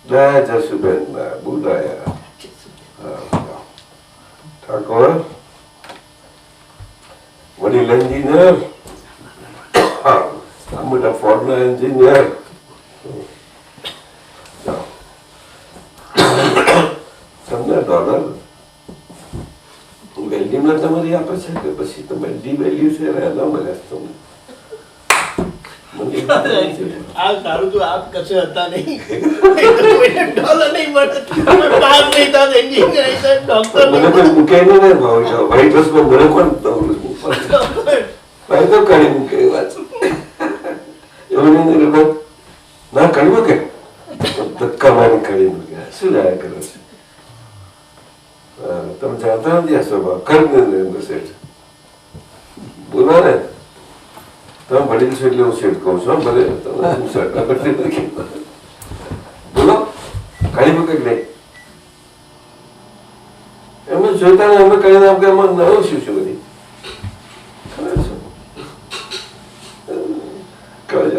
દયા જશુબેન બુદાયા. ઠાકોર વડીલ એન્જિનિયર, આ મોટા ફોર્ડના એન્જિનિયર. તમને ડોલર વેલ્યુમાં તમારી આપે છે કે પછી તમે ડી વેલ્યુ છે એના મળ્યા તમને? આ સારું તો આપ કશે હતા નહીં કોઈને ડોલર નહીં મળે પાસ નહીં થતા એન્જિનિયર ડોક્ટર મને કોઈ મૂકે નહીં ને વ્હાઈટ હાઉસમાં મને કોણ ભાઈ તો કાઢી મૂકે એ વાત એવું નહીં લોકો ના કાઢી મૂકે ધક્કા મારી કાઢી મૂકે શું લાયા કરે છે તમે જાણતા નથી આ સ્વભાવ ખરીદ શેઠ બોલો ને તમે વડીલ છો એટલે હું શેઠ કહું છું ભલે તમે નથી બોલો કાઢી મૂકે કે નહીં એમને જોતા ને અમે કરીને આપણે એમાં નવું શું છું બધી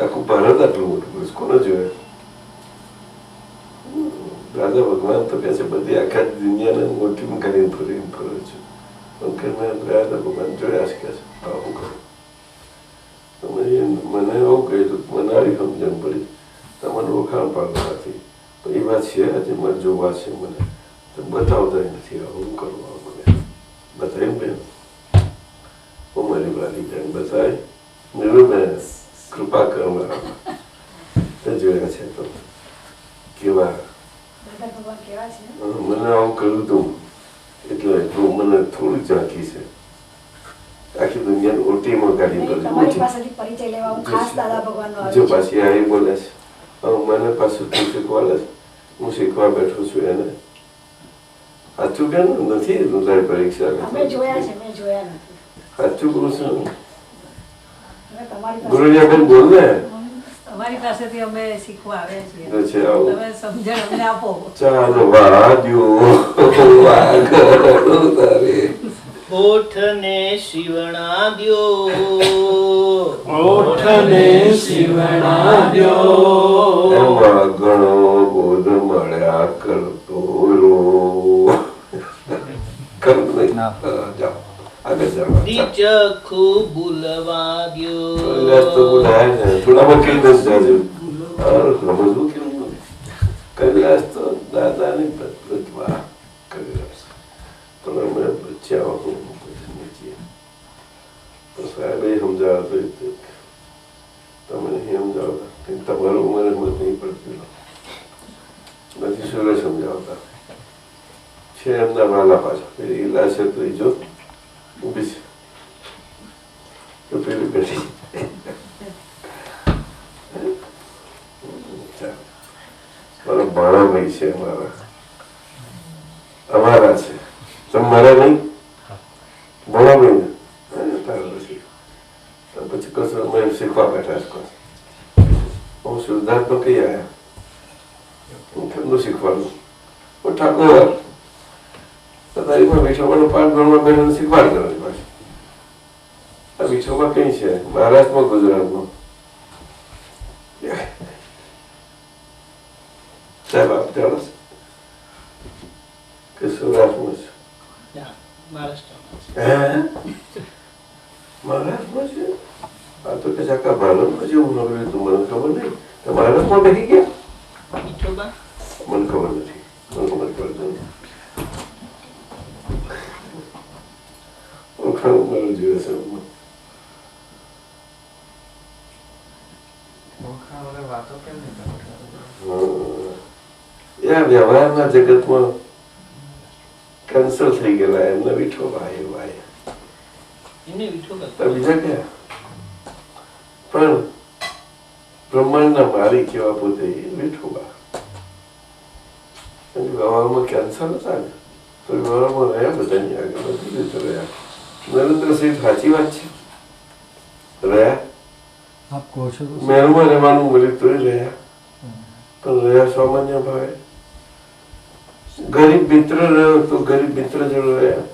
આખું ભારત આટલું મોટું બસ કોને જોયે રાજા ભગવાન તો કહે છે બધી આખા દુનિયાને મોટી કરીને ફરી ફરે છે રાજા ભગવાન જોયા છે કે આવું કરું મને એવું કહ્યું મને આવી સમજણ પડી તમને ઓળખાણ પાડવાથી એ વાત છે આજે મને જોવા છે મને તો બતાવતા નથી આવું કરવા મને બતાવ્યું બેન હું મારી વાલી બેન બતાવી મેળું કૃપા કરવા જોયા છે તો કેવા મને આવું કર્યું હતું એટલે મને થોડું ઝાંખી છે આખી દુનિયાને ઓટીમાં કાઢી જો પાછી આ બોલે છે મને પાછું તું શીખવાડે છે હું શીખવા બેઠો છું એને સાચું કે નથી તારી પરીક્ષા સાચું કહું છું ગુરુજીબેન બોલ ને તમારી પાસેથી અમે શીખવા આવ્યા છીએ છે આવું તમે સમજણ અમને આપો ચાલો વાગ્યો વાગડો તારે ઓઠને શિવણા દ્યો ઓઠને શિવણા દ્યો એમાં ઘણો બોધ મળ્યા કરતો રો કર નહીં જાઓ આગળ જાઓ ચખુ બુલવા દ્યો તો બોલાય ને થોડામાં કઈ દસ જાજો સમજવું કેવું કૈલાસ તો દાદાની પ્રતિભા કૈલાસ પણ અમે બચ્યા સાહેબ સમજાવતો તમે નહીં સમજાવતા તમારું ઉંમર હિંમત નહીં પડતી નથી સુરે સમજાવતા છે એમના વાલા પાછા ઈલા છે તો એ જો ઊભી છે તો પેલી બેઠી મારા ભાણાભાઈ છે અમારા છે તમારા નહીં ભાણાભાઈ પછી કશું અમે શીખવા બેઠા છે હું સિદ્ધાર્થમાં કઈ આવ્યા હું કેમનું શીખવાનું હું ઠાકોર તારીમાં વિઠોબાનો પાઠ ભણવા બેઠા શીખવાડ કરવાની પાછી આ વિઠોબા કઈ છે મહારાષ્ટ્રમાં ગુજરાતમાં સાહેબ આપ જાણો છો કે સૌરાષ્ટ્રમાં છે મહારાષ્ટ્રમાં છે આ તો કે આખા ભારતમાં જેવું નગર તું મને ખબર નહીં તો મહારાષ્ટ્રમાં બેસી ગયા મને ખબર નથી મને ખબર પડતું ઓળખાણ મારું જોયું છે વાતો કેમ નહીં વ્યવહારના જગતમાં કેન્સલ થઈ ગયેલા એમને વિઠોબા એવા બીજા ક્યાં પણ બ્રહ્માંડના મારી કેવા પોતે વિઠોબા વ્યવહારમાં કેન્સર હતા ને તો વ્યવહારમાં રહ્યા બધાની આગળ બધી રીતે રહ્યા નરેન્દ્રસિંહ સાચી વાત છે રહ્યા આપ કહો છો મહેલમાં રહેવાનું મળ્યું તોય રહ્યા પણ રહ્યા સામાન્ય ભાવે ગરીબ મિત્ર રહ્યો તો ગરીબ મિત્ર જોડે રહ્યા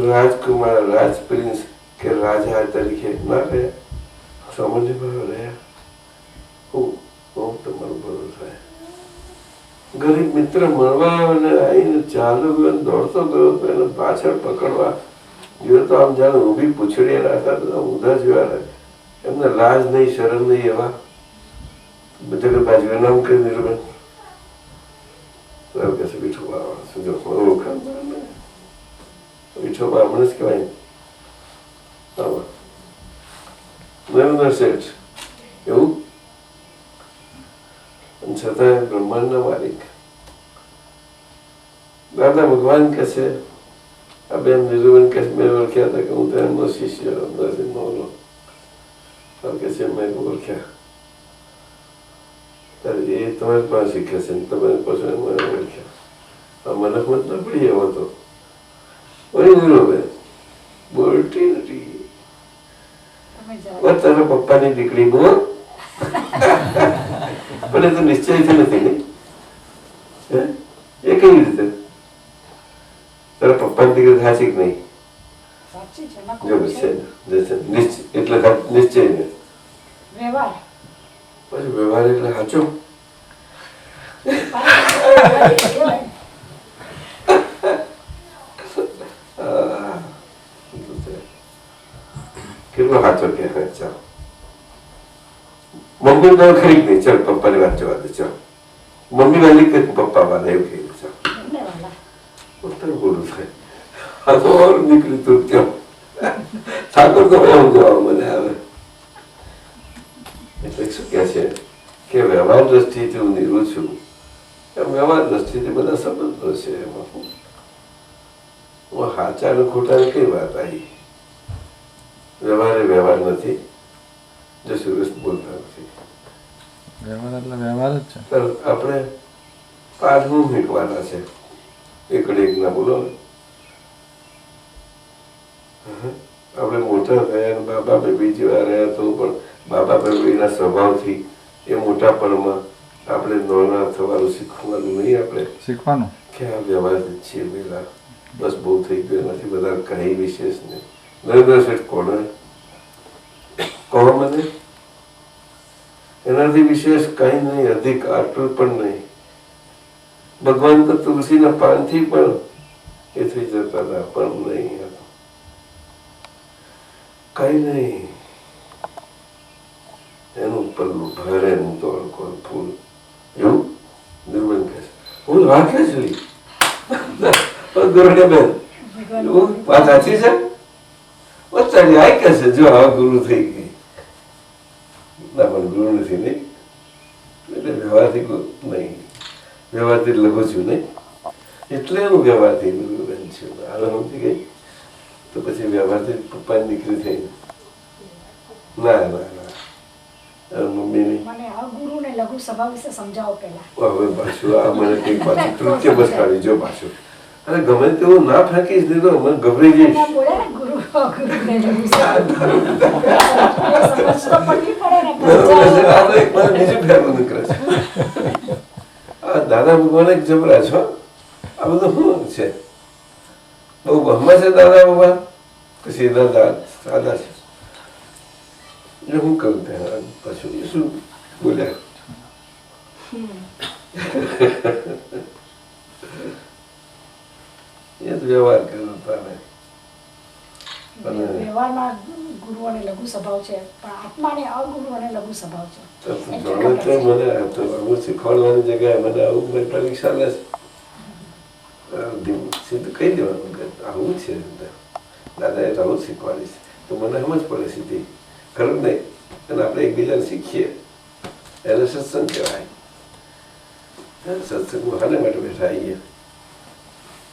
રાજકુમાર રાજ પ્રિન્સ કે રાજા તરીકે ના રહ્યા સામાન્ય ભાવે રહ્યા તમારું ભરું થાય ગરીબ મિત્ર મળવા અને આવીને ચાલુ ગયો દોડતો ગયો તો એને પાછળ પકડવા ગયો તો આમ જાણે ઊભી પૂછડી રાખતા બધા ઊંધા જોયા એમને લાજ નહીં શરમ નહીં એવા બધા બાજુ નામ કરી નિર્બંધ કહેશે વિઠોબા ઓળખાણ વિઠોબા હમણાં જ કહેવાય નરેન્દ્ર શેઠ એવું, છતાં બ્રહ્માંડના માલિક દાદા ભગવાન કહે છે, આ બેન નિરૂબેન કહે મેં ઓળખ્યા હતા કે હું તો એમનો શિષ્ય નરસિંહ મહોલો કે છે મેં ઓળખ્યા ત્યારે એ તમારી પાસે શીખે છે તમારી પાસે મને ઓળખ્યા મને મત ન પડી એવો તો ઓય નિરૂબેન બોલતી નથી તારા પપ્પાની દીકરી બોલ પણ એ તો નિશ્ચયથી નથી ને એ કેવી રીતે તારા પપ્પાની દીકરી સાચી કે નહીં? જો એટલે નિશ્ચય ને વ્યવહાર પછી વ્યવહાર એટલે સાચો કેટલો સાચો કે ચાલ મમ્મી તો ખરી નહીં, ચાલ પપ્પાની વાત જવા દે, ચાલ મમ્મી વાલી કે પપ્પા વાલા એવું કહી ચાલ ઉત્તર બોલું થાય આ તો નીકળી તું કેમ ઠાકોર તો એમ જવા મને આવે એટલે શું કે છે કે વ્યવહાર દ્રષ્ટિથી હું નિરું છું એમ વ્યવહાર દ્રષ્ટિથી બધા સંબંધો છે એમાં હું સાચા અને ખોટા કઈ વાત આવી વ્યવહાર એ વ્યવહાર નથી જો સુરેશ બોલતા નથી વ્યવહાર એટલે વ્યવહાર જ છે. આપણે પાઠનું મીકવાના છે એકડે એક ના બોલો ને આપણે મોટા થયા બાબા બેબી જેવા રહ્યા તો પણ બાબા બેબીના સ્વભાવથી એ મોટાપણમાં આપણે નાના થવાનું શીખવાનું નહીં, આપણે શીખવાનું કે આ વ્યવહાર છીએ પેલા બસ બહુ થઈ ગયો નથી, બધા કઈ વિશેષ નહીં. નરેન્દ્ર શેઠ કોણ કહો મને? એનાથી વિશેષ કઈ નહીં, અધિક આટલું પણ નહીં. ભગવાન તો તુલસીના પાનથી પણ એ થઈ જતા હતા પણ નહીં, કઈ નહીં. એનું પલ્લું ભારે એનું તો અળકોલ ફૂલ એવું નિર્બંધ કહે હું રાખે છે બેન વાત સાચી છે. વચ્ચાની આ કે છે જો હવે ગુરુ થઈ ગઈ ના પણ ગુરુ નથી નહીં એટલે વ્યવહારથી નહીં, વ્યવહારથી લઘુ છું નહીં એટલે હું વ્યવહારથી ગુરુ બેન છું. હાલ સમજી ગઈ તો પછી વ્યવહારથી પપ્પાની દીકરી થઈ ના ના ના મમ્મીની મને અગુરુ ને લઘુ સ્વભાવ વિશે સમજાવો પહેલા. હવે પાછું આ મને કઈક પાછું તૃત્ય બસ કાઢી જો પાછું અરે ગમે તેવું ના ફેંકીશ નહીં તો મને ગભરાઈ જઈશ. બોલ્યા ને ગુરુ અગુરુ ને લઘુ સ્વભાવ સમજ તો પડવી પડે ને. બીજું ફેરવું નીકળે છે આ દાદા ભગવાન એક જબરા છો. આ બધું શું છે? બહુ બહમાં છે દાદા ભગવાન કે સીધા સાદા છે? એટલે હું કહું ત્યાં પાછું એ શું બોલ્યા એ જ વ્યવહાર કર્યો તારે. વ્યવહારમાં ગુરુ અને લઘુ સ્વભાવ છે પણ આત્માને અગુરુ અને લઘુ સ્વભાવ છે. મને આવું શીખવાડવાની જગ્યાએ મને આવું પરીક્ષા લે સીધું કહી દેવાનું કે આવું છે દાદાએ તો આવું શીખવાડીશ તો મને સમજ પડે સીધી ખરું નહીં. અને આપણે એકબીજાને શીખીએ એને સત્સંગ કહેવાય. સત્સંગમાં હાને માટે બેઠા આવીએ.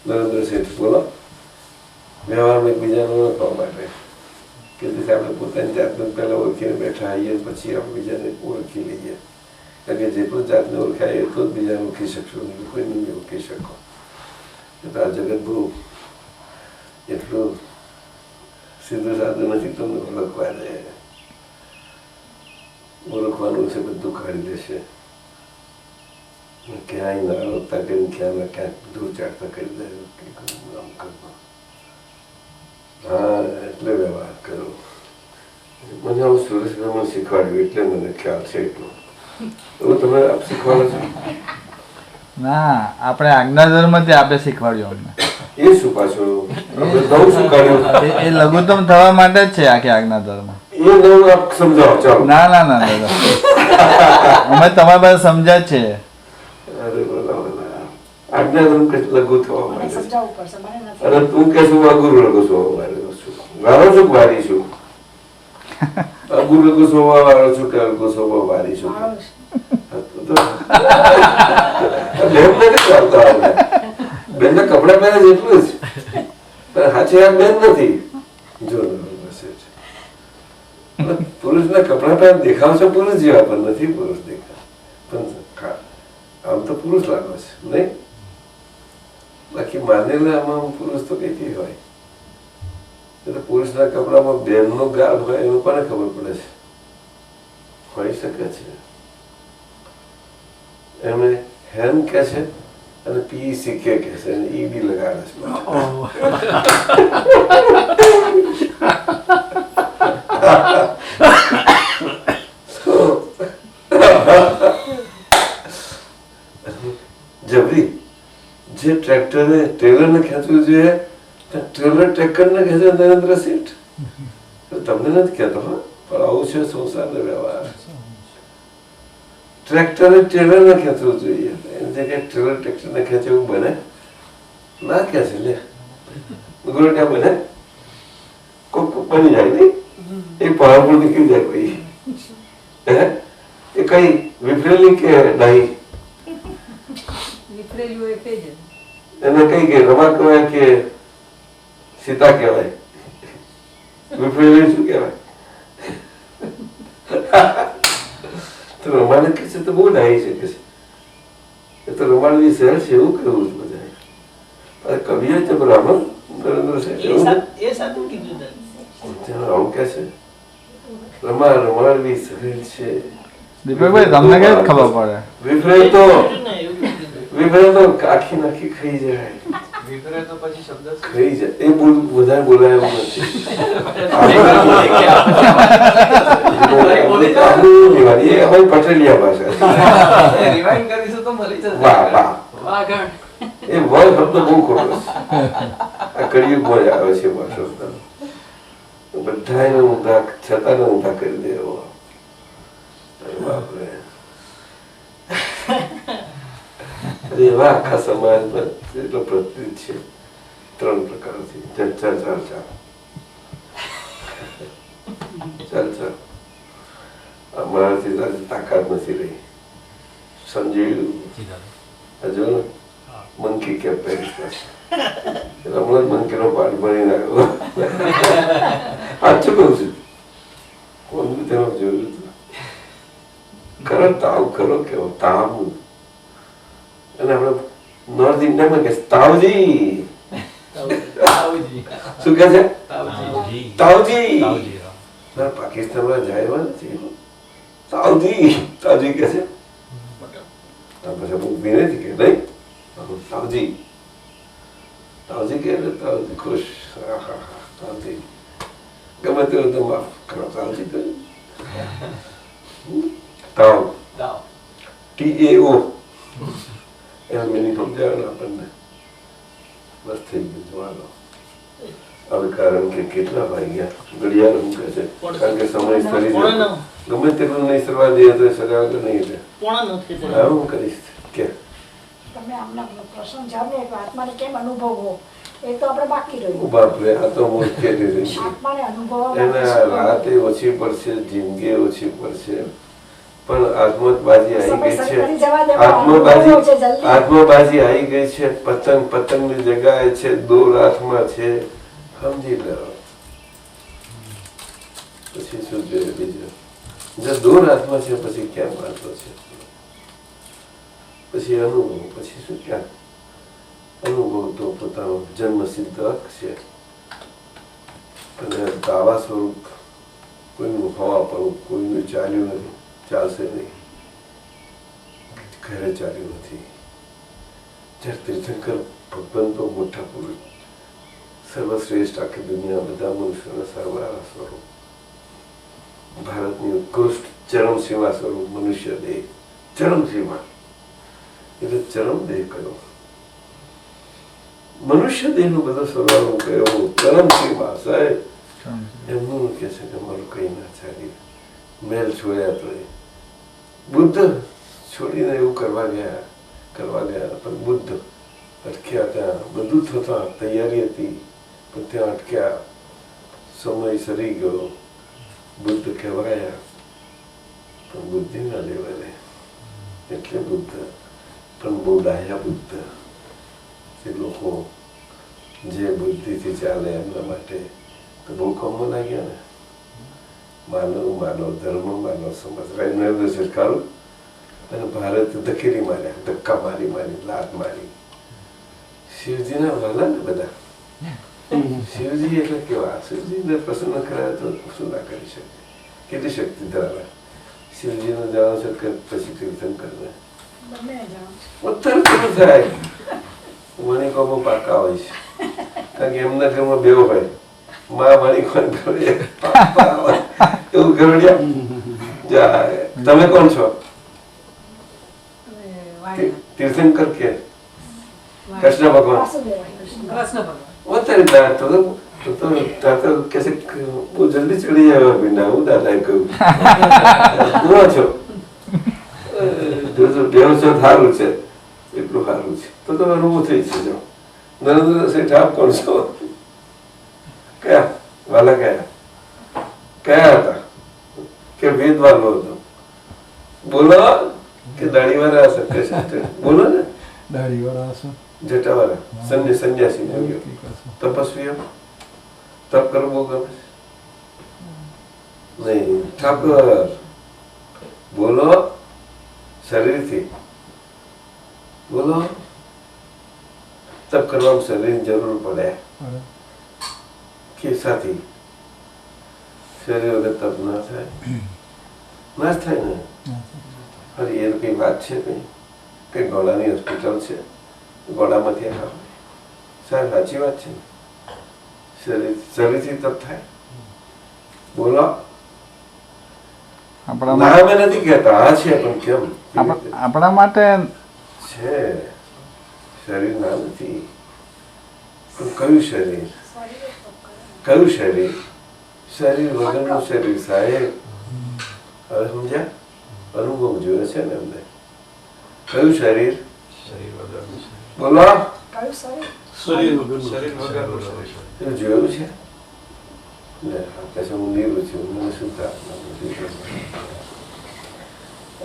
નરેન્દ્ર શેઠ બોલો વ્યવહારમાં એકબીજાને ઓળખવા માટે કે જેથી આપણે પોતાની જાતને પહેલાં ઓળખીને બેઠા આવીએ પછી આપણે બીજાને ઓળખી લઈએ. કારણ કે જેટલું જાતને ઓળખાય એટલું જ બીજાને ઓળખી શકશો નહીં, કોઈને નહીં ઓળખી શકો. તો આ જગત બહુ એટલું સીધું સાધું નથી તમને ઓળખવા દે. ઓળખવાનું છે બધું કાઢી લેશે. ક્યાંય ના ઓળખતા કરીને ક્યાં ક્યાંક દૂર ચાડતા કરી દે. હા એટલે વ્યવહાર કરો. મને આવું સુરેશભાઈ શીખવાડ્યું એટલે મને ખ્યાલ છે એટલું. એવું તમે આપ શીખવાડો છો? ના આપણે આજ્ઞા ધર્મથી આપણે શીખવાડ્યું અમને. એ શું પાછું નવું શું કાઢ્યું? એ લઘુત્તમ થવા માટે જ છે આખી આજ્ઞા ધર્મ. એ નવું આપ સમજાવો ચાલો. ના ના ના દાદા અમે તમારી પાસે સમજ્યા જ છે. અરે આજ્ઞા ધર્મ કે લઘુ થવા માટે સમજાવવું પડશે મને નથી. અને તું કે શું અઘરું લઘુ છું મારે છું વારો છું વારી છું અબુલકો સ્વભાવ વાળો છું કે અલકો સ્વભાવ વાળી છું કે? બેન નથી ચાલતા હવે. બેનના કપડા પહેરે છે એટલું જ, પણ હાચે આ બેન નથી. જો પુરુષના કપડા પહેરે દેખાવ છે પુરુષ જેવા, પણ નથી પુરુષ દેખાવ, પણ આમ તો પુરુષ લાગે છે નહીં. બાકી માનેલા આમાં પુરુષ તો કઈથી હોય. એટલે પુરુષના કપડામાં બેનનો ગાભ હોય એનું કોને ખબર પડે છે? હોઈ શકે છે. એમને હેન કે છે અને PECK કે છે અને ED લગાડે છે. જબરી જે ટ્રેક્ટરે ટ્રેલરને ખેંચવું જોઈએ, ટ્રેલર ટ્રેક્ટરને ખેંચે નરેન્દ્ર શેઠ. તમને નથી કહેતો, હા, પણ આવું છે સંસારનો વ્યવહાર. ટ્રેક્ટરે ટ્રેલરને ખેંચવું જોઈએ, એની જગ્યાએ ટ્રેલર ટ્રેક્ટરને ખેંચે એવું બને ના ખેંચે. લે ગુરડિયા બને કોક બની જાય નહીં, એ પાવરફુલ નીકળી જાય કોઈ. એ કઈ વિફરેલી કે નહીં? વિફરેલું હોય તે જ. એને કઈ કે રમા કહેવાય કે સીતા કહેવાય? વિફરેલી શું કહેવાય? તો રમાને કે છે તો બહુ ડાહી છે કે છે, એ તો રમાડવી સહેજ છે એવું કહેવું છે બધા. કવિએ છે બ્રાહ્મણ નરેન્દ્ર શેઠ એ સાચું કીધું દાદા. આવું કે છે રમાડવી સહેજ છે. દીપકભાઈ તમને કઈ ખબર પડે? વિફરે તો આખી નાખી ખાઈ જાય. વિફરે તો પછી શબ્દ શું? ખાઈ જાય એ વધારે બોલાય એવું નથી. એ અમારી પટેલિયા ભાષા. રિવાઇન્ડ કરીશું તો મળી જશે. વાહ વાહ, વાગણ. એ વર શબ્દ બહુ ખોટો છે. આ કળિયુગમાં જ આવે છે વર શબ્દ. બધાને ઊંધા છતાં ઊંધા કરી દેવો. બાપરે, એવા આખા સમાજમાં એટલો પ્રચલિત છે. 3 પ્રકારથી ચાલ અમારાથી તાકાત નથી રહી. સમજાયું? હજુ મંકી કેપ પહેરી હમણાં મંકીનો પાણી ભણી નાખ્યો. સાચું કહું છું, કોણ તેનો જોયું હતું. ખરો તાવ ખરો કેવો તાવ. અને આપણે નોર્થ ઇન્ડિયામાં કે તાવજી. શું કે છે? તાવજી. પાકિસ્તાનમાં જાય એવા નથી. તાવજી તાવજી કે છે. પછી ઊભી નથી કે નહીં તાવજી. તાવજી કે તાવજી ખુશ. તાવજી ગમે તે તો માફ કરો. તાવજી કહ્યું તાવ TAO એના મિનિંગ સમજાવે ને આપણને બસ થઈ ગયું. જોવાનો હવે કારણ કે કેટલા વાગ્યા ઘડિયાળ એમ કહે છે, કારણ કે સમય સરી જાય. ગમે તેટલું નહીં સરવા દઈએ તો સર્યા વગર નહીં રહે. હા હું કરીશ કે તમે આમના પ્રસંગ જામે તો આત્માને કેમ અનુભવવો એ તો આપણે બાકી રહ્યું. બાપરે, આ તો મુશ્કેલી રહી છે. આત્માને અનુભવવા એના રાતે ઓછી પડશે, જિંદગી ઓછી પડશે, પણ આત્મબાજી આવી ગઈ છે. આત્મબાજી આવી ગઈ છે. પતંગની જગ્યાએ છે, દોર હાથમાં છે. સમજી લો. પછી શું જોઈએ બીજું? જો દોર હાથમાં છે પછી ક્યાં વાંધો છે? પછી અનુભવ, પછી શું ક્યાં અનુભવ તો પોતાનો જન્મસિદ્ધ હક છે. અને દાવા સ્વરૂપ કોઈનું હવા પણ કોઈનું ચાલ્યું નથી, ચાલશે નહીં. ઘરે ચાલ્યું નથી. જ્યારે તીર્થંકર ભગવાન તો મોટા પુરુષ, સર્વશ્રેષ્ઠ આખી દુનિયા બધા મનુષ્યોના સરવાળા સ્વરૂપ, ભારતની ઉત્કૃષ્ટ ચરમસીમા સ્વરૂપ મનુષ્ય દેહ. ચરમસીમા એટલે ચરમ દેહ કયો? મનુષ્ય દેહનો બધો સરવાળો કયો? ચરમસીમા. સાહેબ એમનું કે છે કે મારું કઈ ના ચાલ્યું. મેલ છોડ્યા તો બુદ્ધ છોડીને એવું કરવા ગયા પણ બુદ્ધ અટક્યા. ત્યાં બધું થતા તૈયારી હતી પણ ત્યાં અટક્યા. સમય સરી ગયો. બુદ્ધ કહેવાયા પણ બુદ્ધિના લેવલે, એટલે બુદ્ધ પણ બહુ ડાહ્યા બુદ્ધ. જે લોકો જે બુદ્ધિથી ચાલે એમના માટે તો બહુ કમો લાગ્યા ને. માનવ ધર્મ માનવ સમાજ નરેન્દ્ર સરકારો અને ભારત ધકેલી માર્યા, ધક્કા મારી લાત મારી. શિવજીના વાલા ને બધા. શિવજી એટલે કેવા? શિવજીને પ્રસન્ન કરાય તો શું ના કરી શકે? કેટલી શક્તિ ધરાવે શિવજીને જાણો છો કે પછી તીર્થંકરને ઉત્તર થાય. વણિકોમાં પાકા હોય છે, કારણ કે એમના ઘરમાં બેવ હોય. માં વણિકો એવું ગરડિયા. તમે કોણ છો? તીર્થંકર કે કૃષ્ણ ભગવાન? અત્યારે કેસે બહુ જલ્દી ચડી જાય ભીંડા. હું દાદાએ કહ્યું છો સારું છે, એટલું સારું છે તો તમે અનુભવ થઈ છે. જો નરેન્દ્ર શેઠ આપ કોણ છો? કયા વાલા કયા હતા? કે વેદ વાલો હતો? બોલો કે દાઢી વાળા હશે? બોલો ને. દાઢી વાળા હશે, જટાવાળા, સંન્યાસી તપસ્વીઓ. તપ કરવું બહુ ગમે નહીં. ઠાકર બોલો, શરીરથી બોલો. તપ કરવામાં શરીરની જરૂર પડે કે સાથી? શરીર વગર તપ ના થાય, ના થાય ને. અરે એ કઈ વાત છે? કઈ ગોળાની હોસ્પિટલ છે? ગોળામાંથી આવે સાહેબ? સાચી વાત છે. શરીરથી તપ થાય. બોલો. ના અમે નથી કહેતા, આ છે પણ કેમ? આપણા માટે છે. શરીર ના નથી, પણ કયું શરીર? કયું શરીર? શરીર વગરનું શરીર સાહેબ. હવે સમજ્યા? અનુભવ જોયો છે ને અમને. કયું શરીર? બોલો. જોયું છે હું નીરું છું, મને શું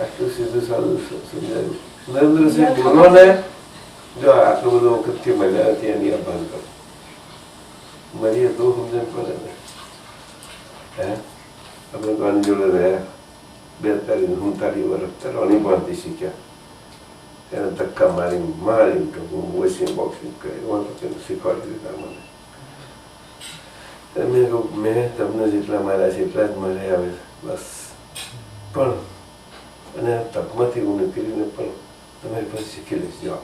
આટલું સીધું સારું સમજાયું. નરેન્દ્રસિંહ બોલો ને. જો આટલું બધું વખતથી મળ્યા નથી એની આભાર કરો. મળીએ તો સમજણ પડે ને. અમે તો આની જોડે રહ્યા 42-39 વર્ષ રણી પાડતી શીખ્યા. એને ધક્કા મારી વોશિંગ બોક્સિંગ કરી શીખવાડી દીધા મને. મેં તમને જેટલા માર્યા છે એટલા જ મારે આવે બસ. પણ અને તકમાંથી હું નીકળીને પણ તમારી પાસે શીખી લઈશ. જાઓ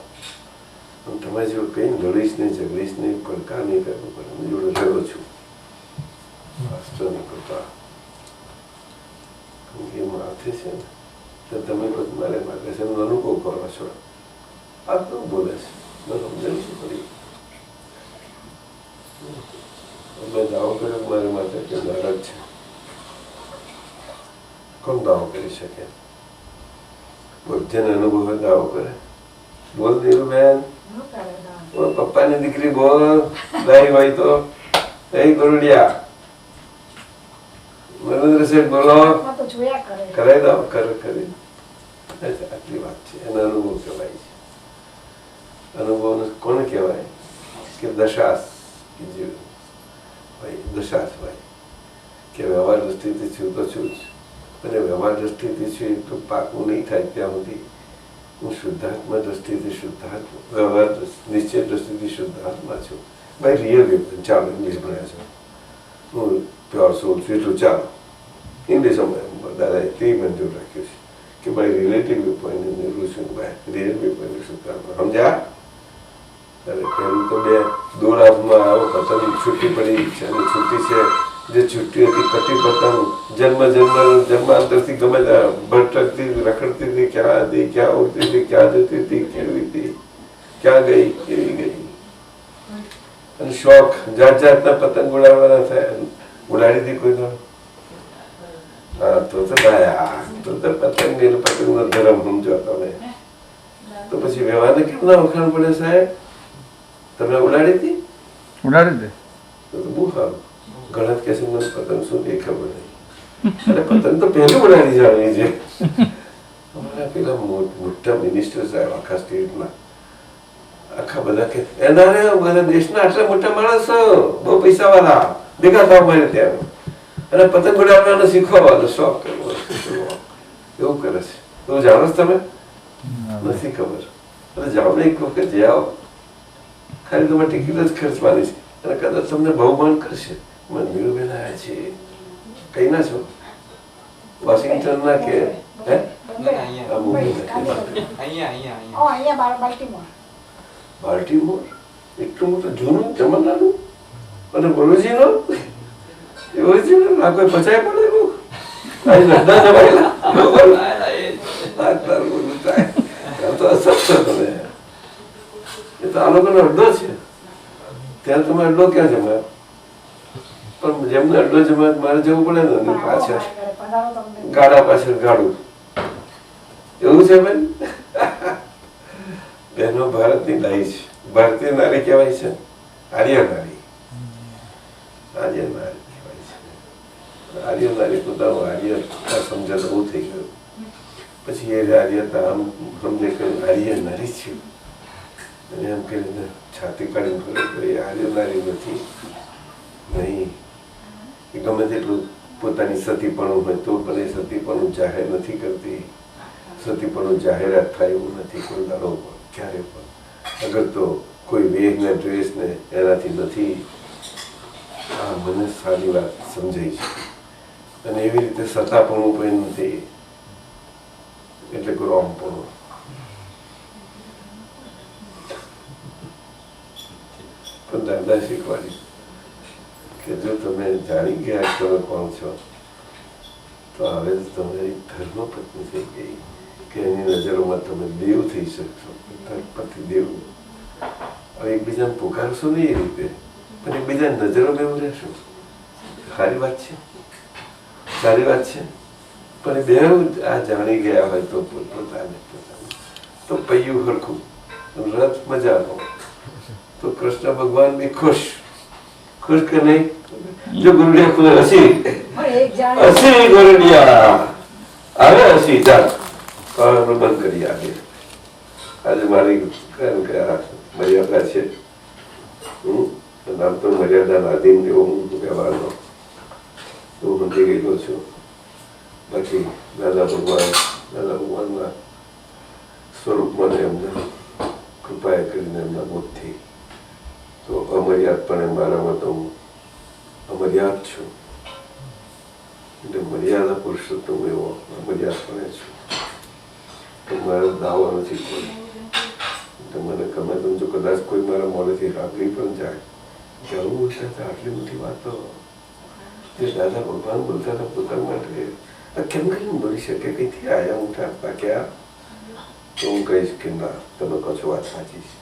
તમારી જોડે કઈ લડીશ નહીં, ઝઘડીશ નહીં, પડકાર નહીં કરવું પડે. હું જોડે રહ્યો છું રાષ્ટ્રની કૃપા. એ માથે છે ને તો તમે મારે માટે છે અનુભવ કરો છો. આ તો બોલે છે સમજાવું છું ફરી. અમે દાવો કર્યો મારી માટે કે નારાજ છે. કોણ દાવો કરી શકે? જેને અનુભવ દાવો કરે. બોલ નીરુબેન, પપ્પાની દીકરી બોલ. નહીં હોય તો એ ગોરડિયા નરેન્દ્ર શેઠ બોલો. કરાવી દો. કરી આટલી વાત છે. એનો અનુભવ કહેવાય છે. અનુભવ કોને કહેવાય? કે દશાસ ભાઈ, દશાસ ભાઈ કે વ્યવહાર દ્રષ્ટિથી છું તો છું જ. અને વ્યવહાર દ્રષ્ટિથી છું એટલું પાકું નહીં થાય ત્યાં સુધી હું શુદ્ધાત્મા દ્રષ્ટિથી શુદ્ધાત્મા, વ્યવહાર નિશ્ચય દ્રષ્ટિથી શુદ્ધાત્મા છું. ભાઈ રિયલ વેપન. ચાલો ઇંગ્લિશ ભણ્યા છો, હું પ્યોર સોલ છું એટલું ચાલો. ઇંગ્લિશમાં દાદાએ તે મંજૂર રાખ્યું છે કે ભાઈ રિલેટિવ વેપન નિર્ણય છું, ભાઈ રિયલ વેપન શુદ્ધાત્મા. સમજ્યા? અરે પહેલું તો બે દોડ હાથમાં આવો પતંગ છૂટી પડી છે અને છૂટી છે જે છૂટી હતી કટી પતંગ જન્માંતરથી ગમે ત્યાં ભટકતી રખડતી હતી. ક્યાં હતી, ક્યાં ઉડતી હતી, ક્યાં જતી હતી, કેવી હતી, ક્યાં ગઈ, કેવી ગઈ. અને શોખ જાત જાતના પતંગ ઉડાડવાના થયા. ઉડાડી હતી કોઈ તો હા તો પતંગ ને પતંગ નો ધર્મ સમજો તમે. તો પછી વ્યવહારને કેમ ના વખાણ પડે સાહેબ? તમે ઉડાડી હતી? ઉડાડી દે તો બહુ સારું. ઘણા કે છે મને પતંગ શું એ ખબર નહીં. અને પતંગ તો પહેલું બનાવી જાણી છે. અમારા પેલા મોટા મિનિસ્ટર સાહેબ આખા સ્ટેટના આખા બધા કે એના બધા દેશના આટલા મોટા માણસો બહુ પૈસા વાળા ભેગા થવા મારે ત્યાં અને પતંગ ઉડાવવાનો શીખવાનો શોખ કરવો એવું કરે છે. તો જાણો છો તમે? નથી ખબર. અને જાઓ ને એક વખત જે આવો ખાલી તમારે ટિકિટ જ ખર્ચવાની છે અને કદાચ તમને બહુ મન કરશે. મને મીરુબેન આવ્યા છે કઈ ના છો વોશિંગ્ટન ના કે હે અહીંયા બાલ્ટીમોર એટલું મોટું જૂનું જમાનાનું અને બરોજીનો એવું છે ને ના કોઈ પચાય પડે એવું અહીં નડા જવાયેલા તો અસર છે તમે એ તો આ લોકોનો અડ્ડો છે. ત્યાં તમે અડ્ડો ક્યાં જમાય પણ જેમને અડ્ડો જમાય મારે જવું પડે ને પાછળ ગાડા પાછળ ગાડું એવું છે બેન. બહેનો ભારતની નારી છે. ભારતીય નારી કહેવાય છે આર્ય નારી. આર્ય નારી કહેવાય છે. આર્ય નારી પોતાનું આર્યતા સમજાતા બહુ થઈ ગયું. પછી એ આર્યતા આમ સમજે કે આર્ય નારી છે અને એમ કરીને છાતી કાઢીને ફરે તો એ આર્ય નારી નથી. નહીં એ ગમે તેટલું પોતાની સતીપણું હોય તો પણ એ સતીપણું જાહેર નથી કરતી. સતીપણું જાહેરાત થાય એવું નથી કોઈ દાડો ક્યારે પણ. અગર તો કોઈ વેગ ને ડ્રેસ ને એનાથી નથી. આ મને સારી વાત સમજાય છે. અને એવી રીતે સતાપણું પણ નથી એટલે ગ્રોમપણું. પણ દાદા શીખવાડી કે જો તમે જાણી ગયા તમે કોણ છો તો હવે તમારી ધર્મપત્ની થઈ ગઈ કે એની નજરોમાં તમે દેવ થઈ શકશો. ધર્મપતિ દેવ. હવે એકબીજાને પુકારશો નહીં એ રીતે પણ એકબીજાની નજરોમાં એવું રહેશો. સારી વાત છે સારી વાત છે. પણ બે આ જાણી ગયા હોય તો પોતાને તો પૈયું હરખું રથ મજાનો તો કૃષ્ણ ભગવાન બી ખુશ કે નહીં. જો ગુરુડિયા ખુદ હસી ગુરુડિયા આવે હસી ચાલ બંધ કરી આગે. આજે મારી મર્યાદા છે. નામ તો મર્યાદા નાદીન એવો હું વ્યવહારનો હું સમજી ગયેલો છું. બાકી દાદા ભગવાનના સ્વરૂપમાં એમને કૃપા કરીને એમના મોતથી તો અમર્યાદપણે મારામાં તો હું અમર્યાદ છું. એટલે મર્યાદા પુરુષોત્તમ એવો અમર્યાદપણે છું. તો મારે દાવો નથી કોઈ. એટલે મને ગમે તેમ જો કદાચ કોઈ મારા મોડેથી સાંભળી પણ જાય કે આવું બોલતા હતા આટલી મોટી વાતો જે દાદા ભગવાન બોલતા હતા પોતાના માટે કેમ કઈ બોલી શકે કઈથી આયા ઉઠા પાક્યા તો હું કહીશ કે ના તમે કહો છો વાત સાચી છે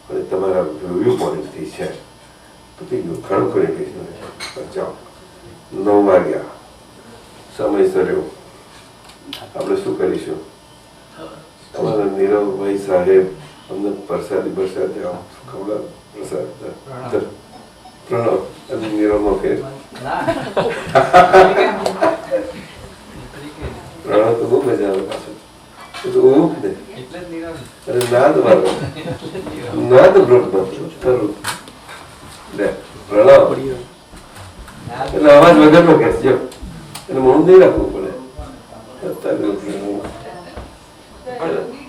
પણ તમારા વ્યૂ પોઈન્ટથી છે તો તે ખરું કરી કહીશ જાઓ 9 વાગ્યા સમયસર એવું આપણે શું કરીશું. અમારા નીરવભાઈ સાહેબ અમને પ્રસાદી ખવડાવ પ્રસાદ પ્રણવ અને નીરવનો ફેર પ્રણવ તો બહુ મજા આવે પાછું તો ઊંઘ ને અને નાદ વાળો નાદ બ્રહ્મ લે પ્રણવ એટલે અવાજ વગરનો કહેજો એટલે મૌન નહીં રાખવું પડે.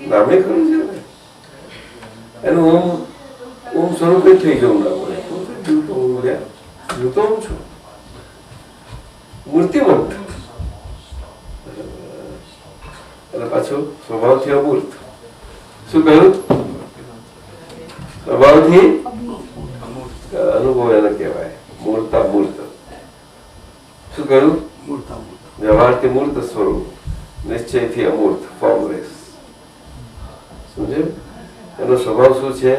નામે ખરું છે ને એનું ઓમ સ્વરૂપ જ થઈ જવું ના પડે. જૂતો હું છું મૂર્તિમંત અને પાછું સ્વભાવથી અમૂર્ત. શું કહ્યું? સ્વભાવથી અનુભવ એને કહેવાય મૂર્તા મૂર્ત. શું કહ્યું? વ્યવહારથી મૂર્ત સ્વરૂપ નિશ્ચયથી અમૂર્ત ફોર્મલેસ. સમજે? એનો સ્વભાવ શું છે?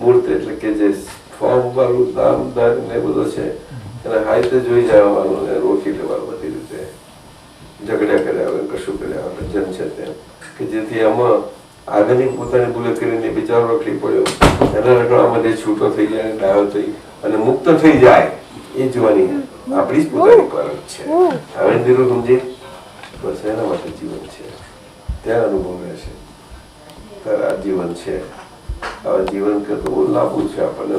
મૂર્ત એટલે કે જે ફોર્મ વાળું દામ દર ને બધો છે એને હાઈતે જોઈ જવાનું ને રોકી લેવાનું બધી રીતે ઝઘડ્યા કર્યા વગર કશું કર્યા વગર જેમ છે તેમ કે જેથી આમાં આગળની પોતાની ભૂલે કરીને બિચારો રખડી પડ્યો એના રખડામાંથી છૂટો થઈ જાય ડાયો થઈ અને મુક્ત થઈ જાય એ જોવાની આપણી જ પોતાની પરખ છે. હવે ધીરો સમજે બસ એના માટે જીવન છે, ત્યાં અનુભવ રહેશે. ત્યારે આ જીવન છે, આ જીવન કરતો બહુ લાભો છે આપણને.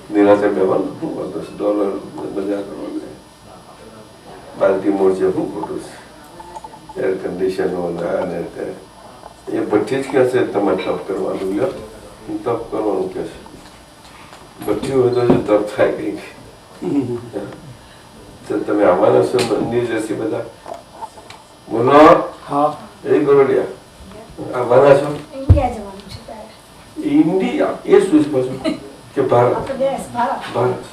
નિરાશા બેવાનું શું વાંધો છે, ડોલર મજા કરવાને બાલ્ટીમોર છે, શું ખોટું છે, એર કન્ડિશનો અને એ ભઠ્ઠી જ કહેશે તમારે તપ કરવાનું. લ્યો તપ કરવાનું કે છે, ભઠ્ઠી હોય તો જો તપ થાય કંઈક. તમે આવવાના છો ન્યૂ જર્સી બધા? બોલો. હા એ ગોરડિયા આવવાના છો? ઇન્ડિયા જવાનું છે ત્યારે. ઇન્ડિયા એ શું છે પાછું કે ભારત? આપણો દેશ ભારત. ભારત.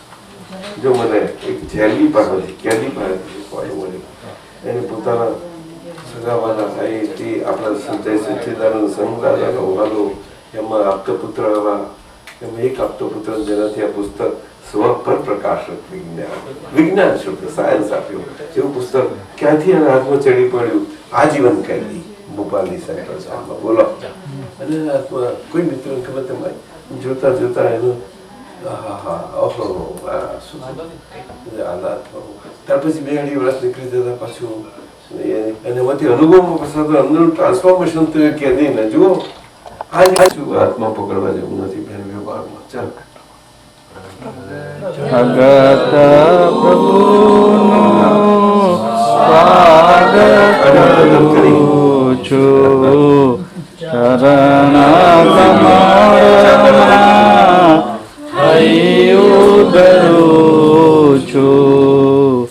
જો મને એક જેલી પાસેથી કેદી પાસેથી કોલ મળી, એને પોતાના સગાવાના થાય તે આપણા સંજય સચ્ચિદાનંદ સંઘદાદાનો વાલો એમાં આપતપુત્ર એમાં એક આપતપુત્ર જેનાથી આ પુસ્તક સ્વ પર પ્રકાશક વિજ્ઞાન શબ્દ સાયન્સ આપ્યું એવું પુસ્તક ક્યાંથી એના હાથમાં ચડી પડ્યું? આજીવન કેદી ભોપાલની સેન્ટ્રલ જેલમાં. બોલો. અને હાથમાં કોઈ મિત્રોને ખબર તમારે જોતા જોતા એનું ત્યાર પછી 2-2.5 વર્ષ નીકળી જતા પાછું અને એમાંથી અનુભવમાં પછી તો અંદરનું ટ્રાન્સફોર્મેશન થયું કે નહીં ને જુઓ. આજ પાછું હાથમાં પકડવા જેવું નથી બેન વ્યવહારમાં. ચાલ જગત પ્રભુનું સ્વાગત કરું છું, ચરણ કમળમાં હૈયું ધરું છું,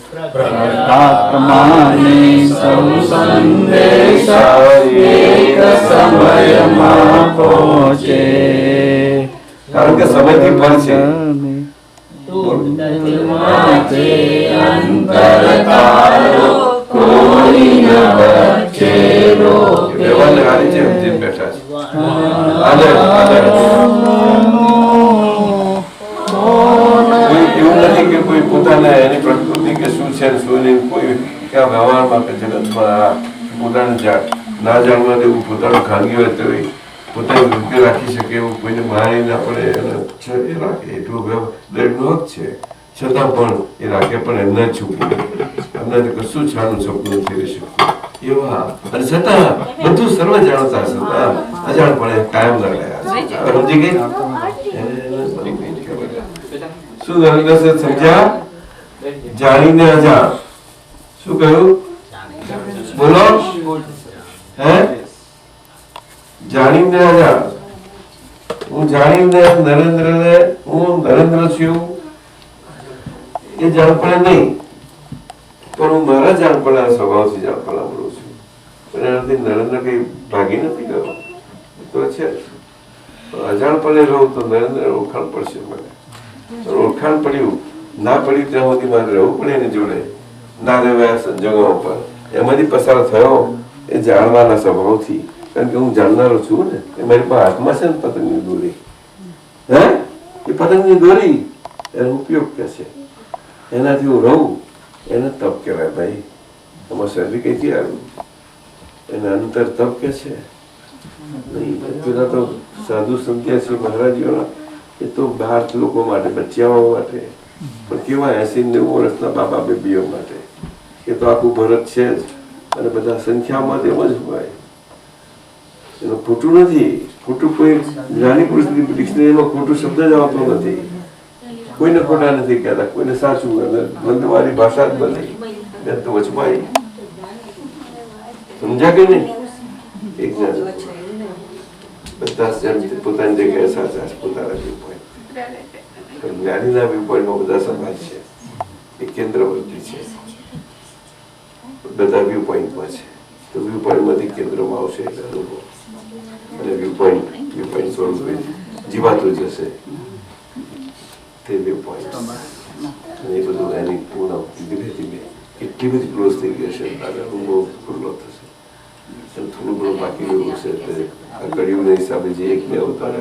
આત્માની સંદેશા એક સમયમાં પહોંચે. કારણ કે સમયથી પર છે. અંતર તારો કોઈ ન વચ્ચે રોકે. વ્યવહારને હારી છે જેમ બેઠા છે. એવું નથી કે કોઈ પોતાને એની પ્રકૃતિ કે શું છે શું નહીં, કોઈ ક્યાં વ્યવહારમાં કે જગતમાં પોતાને ના જાણવા દેવું, પોતાનું ખાનગી હોય તો પોતાની વૃત્તિ રાખી શકે એવું કોઈને મારી ના પડે એ રાખે એટલું દરેકનો હક છે. છતાં પણ એ રાખે પણ એમને છૂપવું, એમનાથી કશું છાનું છપનું નથી રહી શકતું એવા. અને છતાં બધું સર્વ જાણતા છતાં અજાણપણે કાયમ ના રહ્યા છે. સમજી ગઈ? શું નરેન્દ્ર સમજ્યા? જાણીને અજાણ. શું કહ્યું? બોલો. હે? જાણીને અજાણ. હું જાણીને નરેન્દ્રને હું નરેન્દ્ર છું એ જાણપણે નહીં, પણ હું મારા જાણપણા સ્વભાવથી જાણપણા બોલું છું. પણ એનાથી નરેન્દ્ર કઈ ભાગી નથી ગયો તો છે. અજાણપણે રહું તો નરેન્દ્ર ઓળખાણ પડશે મને. ઓળખાણ પડ્યું ના પડ્યું ત્યાં સુધી મારે રહેવું પડે એની જોડે. ના રહેવાયા સંજોગો પર એમાંથી પસાર થયો એ જાણવાના સ્વભાવથી. કારણ કે હું જાણનારો છું ને, એ મારી પાસે હાથમાં છે ને પતંગની દોરી. હે? એ પતંગની દોરી એનો ઉપયોગ કે છે, એનાથી હું રહું એને તપ કહેવાય ભાઈ. તમારું શરીર કઈથી આવ્યું? એના અંતર તપ કે છે નહીં. પેલા તો સાધુ સંત્યા છે મહારાજીઓના, એ તો બહાર લોકો માટે, બચ્ચાઓ માટે, પણ કેવા 80-90 વર્ષના બાબા બેબીઓ માટે. એ તો આખું ભરત છે જ, અને બધા સંખ્યામાં તેમ જ હોય. એનું ખોટું નથી. ખોટું કોઈ જ્ઞાની પુરુષ ડિક્શનરીમાં ખોટું શબ્દ જ આવતો નથી. કોઈને ખોટા નથી કહેતા, કોઈને સાચું. બંધવાળી ભાષા જ નથી. બેન તો વચમાં સમજ્યા કે નહીં? એક બધા પોતાની જગ્યાએ સાચા છે, પોતાના વ્યૂ પોઈન્ટ. જ્ઞાનીના વ્યૂ પોઈન્ટમાં બધા સમાજ છે, એ કેન્દ્રવર્તી છે. બધા વ્યૂ પોઈન્ટમાં છે, તો વ્યૂ પોઈન્ટમાંથી કેન્દ્રમાં આવશે એટલે અનુભવ. અને વ્યૂ પોઈન્ટ સ્વરૂપે જીવાતું જશે તે વ્યૂ પોઈન્ટ. અને એ બધું એની પૂર્ણ ધીમે ધીમે એટલી બધી ક્લોઝ થઈ ગઈ છે, અનુભવ ખુલ્લો થશે. થોડું ઘણું બાકી રહ્યું છે એટલે કળિયુગના હિસાબે જે 1-2 અવતાર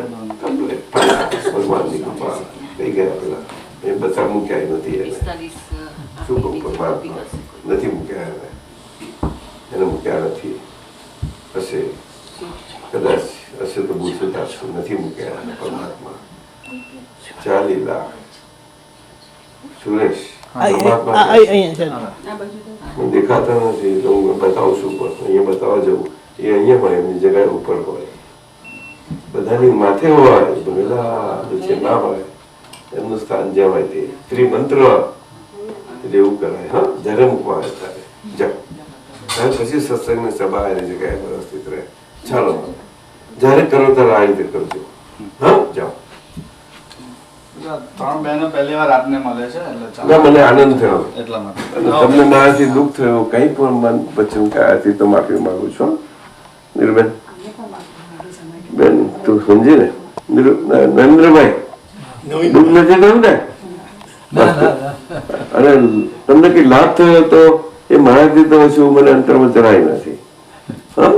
ભગવાનની કૃપા થઈ ગયા પેલા એ બધા મૂક્યા નથી. એને શું કહું, પરમાત્મા નથી મૂક્યા, એને મૂક્યા નથી. હશે કદાચ, હશે તો પૂછતા નથી મૂક્યા પરમાત્મા. 40 લાખ સુરેશ અહીંયા છે હું દેખાતા નથી તો હું બતાવું છું પણ અહીંયા બતાવવા જવું એ અહીંયા પણ એમની જગ્યાએ ઉપર હોય બધાની માથે હોય પેલા નીચે ના હોય એમનું સ્થાન જ્યાં હોય તે ત્રિમંત્ર એટલે એવું કરાય હા જ્યારે મૂકવા આવે ત્યારે જાઓ ત્યાર પછી સત્સંગની સભા એની જગ્યાએ વ્યવસ્થિત રહે ચાલો જ્યારે કરો ત્યારે આ રીતે કરજો હા જાઓ 3 બહેનો પહેલી વાર આપને મળે છે એટલે ના મને આનંદ થયો એટલા માટે અને તમને મારાથી દુઃખ થયું કંઈ પણ મન બચમકાયાથી તો માફી માંગુ છું નીરુબેન બેન તું સમજી ને નરેન્દ્રભાઈ દુઃખ નથી થયું ને અને તમને કઈ લાભ થયો તો એ મારાથી તો શું મને અંતરમાં જરાય નથી હા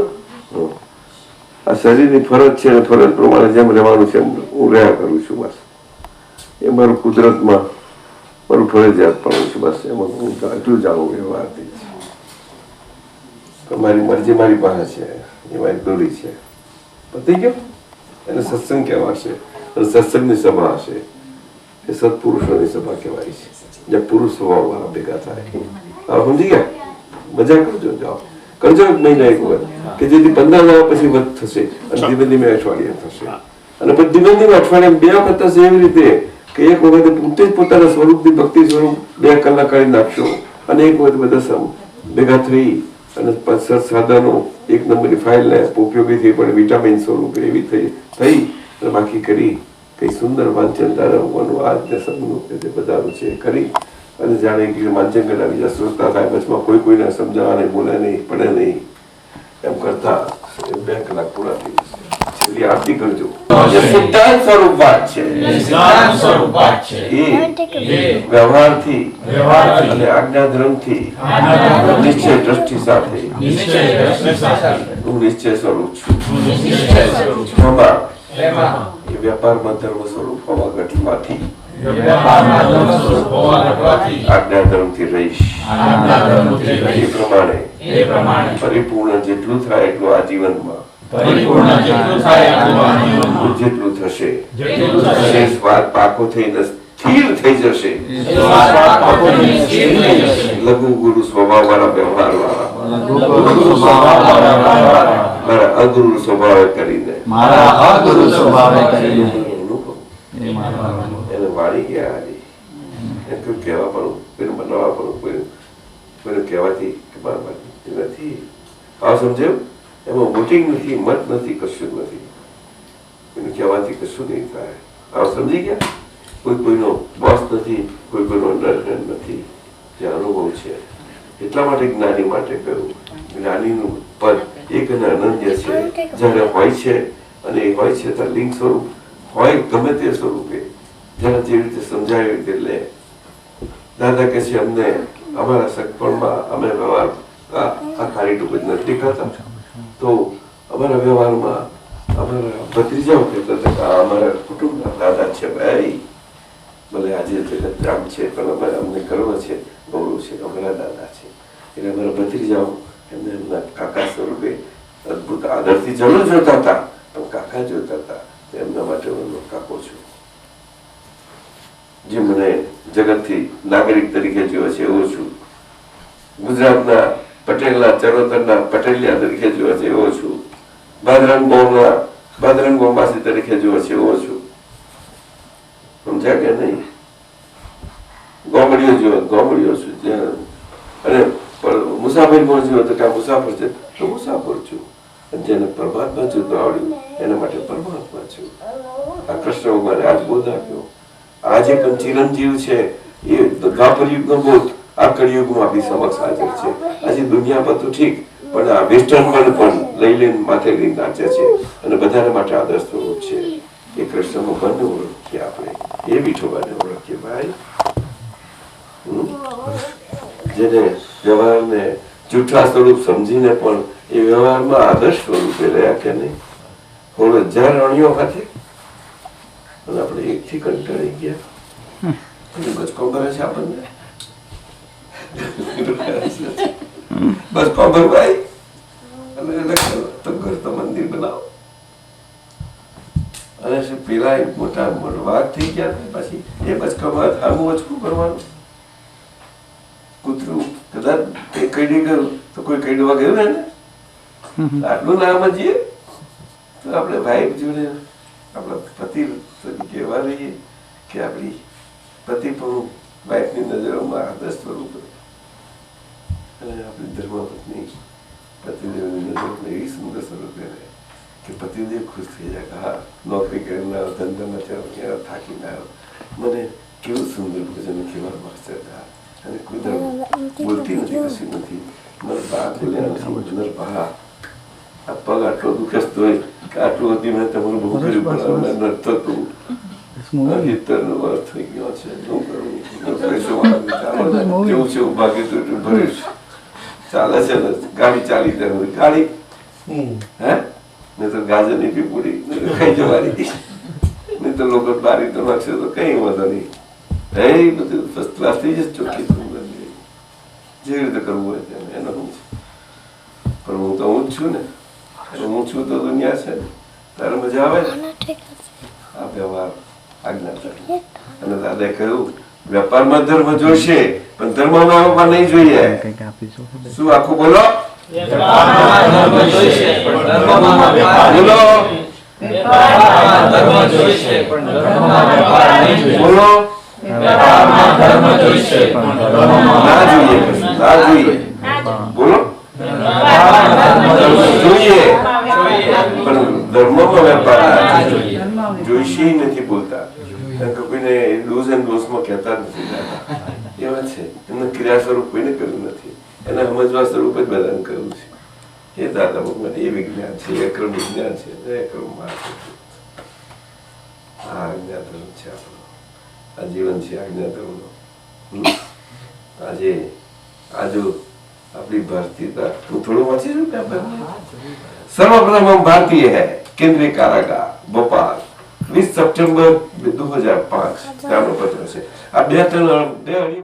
આ શરીરની ફરજ છે અને ફરજ પ્રમાણે જેમ રહેવાનું છે એમ હું રહ્યા કરું છું બસ એ મારું કુદરતમાં મારું ફરજિયાત પણ છે બસ એમાં હું એટલું જાણું વ્યવહારથી તમારી મરજી મારી પાસે છે એ મારી દોરી છે પતી ગયો એને સત્સંગ કહેવાશે અને સત્સંગની સભા હશે એ સત્પુરુષોની સભા કહેવાય છે જ્યાં પુરુષ સ્વભાવ વાળા ભેગા થાય હવે સમજી ગયા મજા કરજો જાઓ કરજો એક મહિના એક વખત કે જેથી 15 દાડા પછી વધ થશે અને ધીમે ધીમે અઠવાડિયે થશે અને પછી ધીમે ધીમે અઠવાડિયે 2 વખત થશે એવી રીતે કે એક વખતે પોતે જ પોતાના સ્વરૂપની ભક્તિ સ્વરૂપ 2 કલાક કરી નાખશો અને એક વખત બધા ભેગા થઈ અને સાધનો એક નંબરની ફાઇલ ને ઉપયોગી થઈ પણ વિટામિન સ્વરૂપે એવી થઈ અને બાકી કરી કઈ સુંદર વાંચન તારવવાનું આજને સમનું કે તે બધાનું છે કરી અને જાણે કે વાંચન કરતા બીજા શ્રોતા થાય બચમાં કોઈ કોઈને સમજાવવા નહીં બોલે નહીં પડે નહીં એમ કરતા 2 કલાક પૂરા થઈ જશે છેલ્લી આરતી કરજો સિદ્ધાંત સ્વરૂપ વાત છે એ વ્યવહારથી અને આજ્ઞાધર્મથી નિશ્ચય દ્રષ્ટિ સાથે હું નિશ્ચય સ્વરૂપ છું એ વ્યાપારમાં ધર્મ સ્વરૂપ હોવા ઘટવાથી આજ્ઞાધર્મથી રહીશ એ પ્રમાણે પરિપૂર્ણ જેટલું થાય એટલું આ જીવનમાં જેટલું થશે સ્વાદ પાકો થઈને સ્થિર થઈ જશે લઘુ ગુરુ સ્વભાવ વાળા વ્યવહાર વાળા મારા અગુરુ સ્વભાવે કરીને એને વાળી ગયા એમ કોઈ કહેવા પણ કોઈને બનાવવા પણ કોઈને કહેવાથી નથી આ સમજાયું એમાં વોટિંગ નથી મત નથી કશું નથી કોઈને કહેવાથી કશું નહીં થાય આ સમજી ગયા કોઈ કોઈનો બોસ નથી કોઈ કોઈનો અંડરહેન્ડ નથી જે અનુભવ છે એટલા માટે જ્ઞાની માટે કહ્યું જ્ઞાનીનું પદ એક અને અનન્ય છે જ્યારે હોય છે અને એ હોય છે ત્યારે લિંગ સ્વરૂપ હોય ગમે તે સ્વરૂપે જેને જે રીતે સમજાય રીતે લે દાદા કહે છે અમને અમારા સગપણમાં અમે વ્યવહાર આ ખાલી ટૂંક જ નથી કરતા તો અમારા વ્યવહારમાં અમારા ભત્રીજાઓ કહેતા હતા કે અમારા કુટુંબના દાદા છે ભાઈ ભલે આજે જગત રામ છે પણ અમારે અમને ગર્વ છે ગૌરવ છે અમારા દાદા છે એટલે અમારા ભત્રીજાઓ એમને એમના કાકા સ્વરૂપે અદભુત આદરથી જરૂર જોતા હતા પણ કાકા જોતા હતા એમના માટે હું કાકો છું જે મને જગતથી નાગરિક તરીકે જોયો છે એવો છું ગુજરાતના પટેલના ચરોતરના પટેલિયા તરીકે જોયો છે એવો છું બાદરંગ ગોમાસી તરીકે જોયો છે એવો છું સમજ્યા કે નહીં ગોમડીઓ છું અને મુસાફરીમાં જોયો તો કે મુસાફર છે તો મુસાફર છું જેને પરમાત્મા જોતો આવડ્યું એના માટે પરમાત્મા છું આ કૃષ્ણ ભગવાને આજ બોધ આપ્યો આજે પણ ચિરંજીવ છે એ દ્વાપર યુગનો બોધ આ કળિયુગમાં આપણી સમક્ષ હાજર છે આજે દુનિયા પર તો ઠીક પણ આ વેસ્ટર્ન વર્લ્ડ પણ લઈ લઈને માથે લઈને નાચે છે અને બધાને માટે આદર્શ સ્વરૂપ છે એ કૃષ્ણ ભગવાનને ઓળખીએ આપણે એ વિઠોબાને ઓળખીએ ભાઈ જેને વ્યવહારને જૂઠા સ્વરૂપ સમજીને પણ એ વ્યવહારમાં આદર્શ સ્વરૂપે રહ્યા કે નહીં થોડો 1000 અણીઓ હાથે અને આપણે એકથી કંટાળી ગયા બસ ખબર છે આપણને બસ ખબર ભાઈ ઘર તો મંદિર બનાવો અને પેલા મોટા વાઘ થઈ ગયા પછી એ બસ કબાટ આવું વચકું કરવાનું. કૂતરું કદાચ એ કઈડી ગયું તો કોઈ કઈડવા ગયું ને આટલું ના સમજીએ તો આપણે ભાઈ જોડે આપણા પતિ તરીકે એવા રહીએ કે આપણી પતિ પણ વાઈફની નજરોમાં આદર્શ સ્વરૂપ અને આપણી ધર્મપત્ની પતિદેવની નજરમાં એવી સુંદર સ્વરૂપે રહે કે પતિદેવ ખુશ થઈ જાય કે હા નોકરી કરીને આવ્યો, ધંધામાં ચાલો થાકી ના આવ્યો, મને કેવું સુંદર ભોજન કેવા માસ્ટર હતા અને કોઈ બોલતી નથી, કશું નથી. મારા બા બોલ્યા નથી, મારા બા આ પગ આટલો દુખસ્ત હોય કે આટલું હતી મેં તમારું બહુ કર્યું પણ નથી થતું. હિતરનો વર્ષ થઈ ગયો છે, શું કરું? કેવું છે ભાગ્ય તો એટલું ભર્યું છે, ચાલે છે ને ગાડી ચાલી જાય ગાડી હે નહીં તો ગાજરની પીપુડી ખાઈ જવાની, નહીં તો લોકો બારી તો નાખશે તો કઈ વાંધો નહીં. એ બધું ફર્સ્ટ ક્લાસ થઈ જશે, ચોખ્ખી સુંદર જેવી રીતે કરવું હોય તેમ એનો હું પણ હું તો હું જ છું ને, હું છું તો દુનિયા છે ને, તારે મજા આવે ને આ વ્યવહાર આજ્ઞા. અને દાદાએ કહ્યું વેપારમાં ધર્મ જોઈશે પણ ધર્મમાં નહીં જોઈએ. શું આખું બોલો? બોલો ના જોઈએ, ના જોઈએ, બોલો જોઈએ પણ ધર્મમાં વેપાર જોઈશે નથી બોલતા. કોઈને ડોઝ એન્ડ ડોઝમાં કહેતા નથી એવા છે, એમનું ક્રિયા સ્વરૂપ કોઈને કર્યું નથી, એને સમજવા સ્વરૂપ જ બધાને કહ્યું છે. એ દાદા ભગવાન એ વિજ્ઞાન છે, એ ક્રમ વિજ્ઞાન છે, એ ક્રમ માર્ગ. આ આજ્ઞા ધર્મ છે આપણો, આ જીવન છે આજ્ઞા ધર્મનો. આજે આજુ આપણી ભારતીયતા તું થોડું વાંચી છું કે સર્વપ્રથમ हम भारतीय है केंद्रीय कारागार भोपाल 20 सितंबर 2005 પત્ર છે. આ 2-3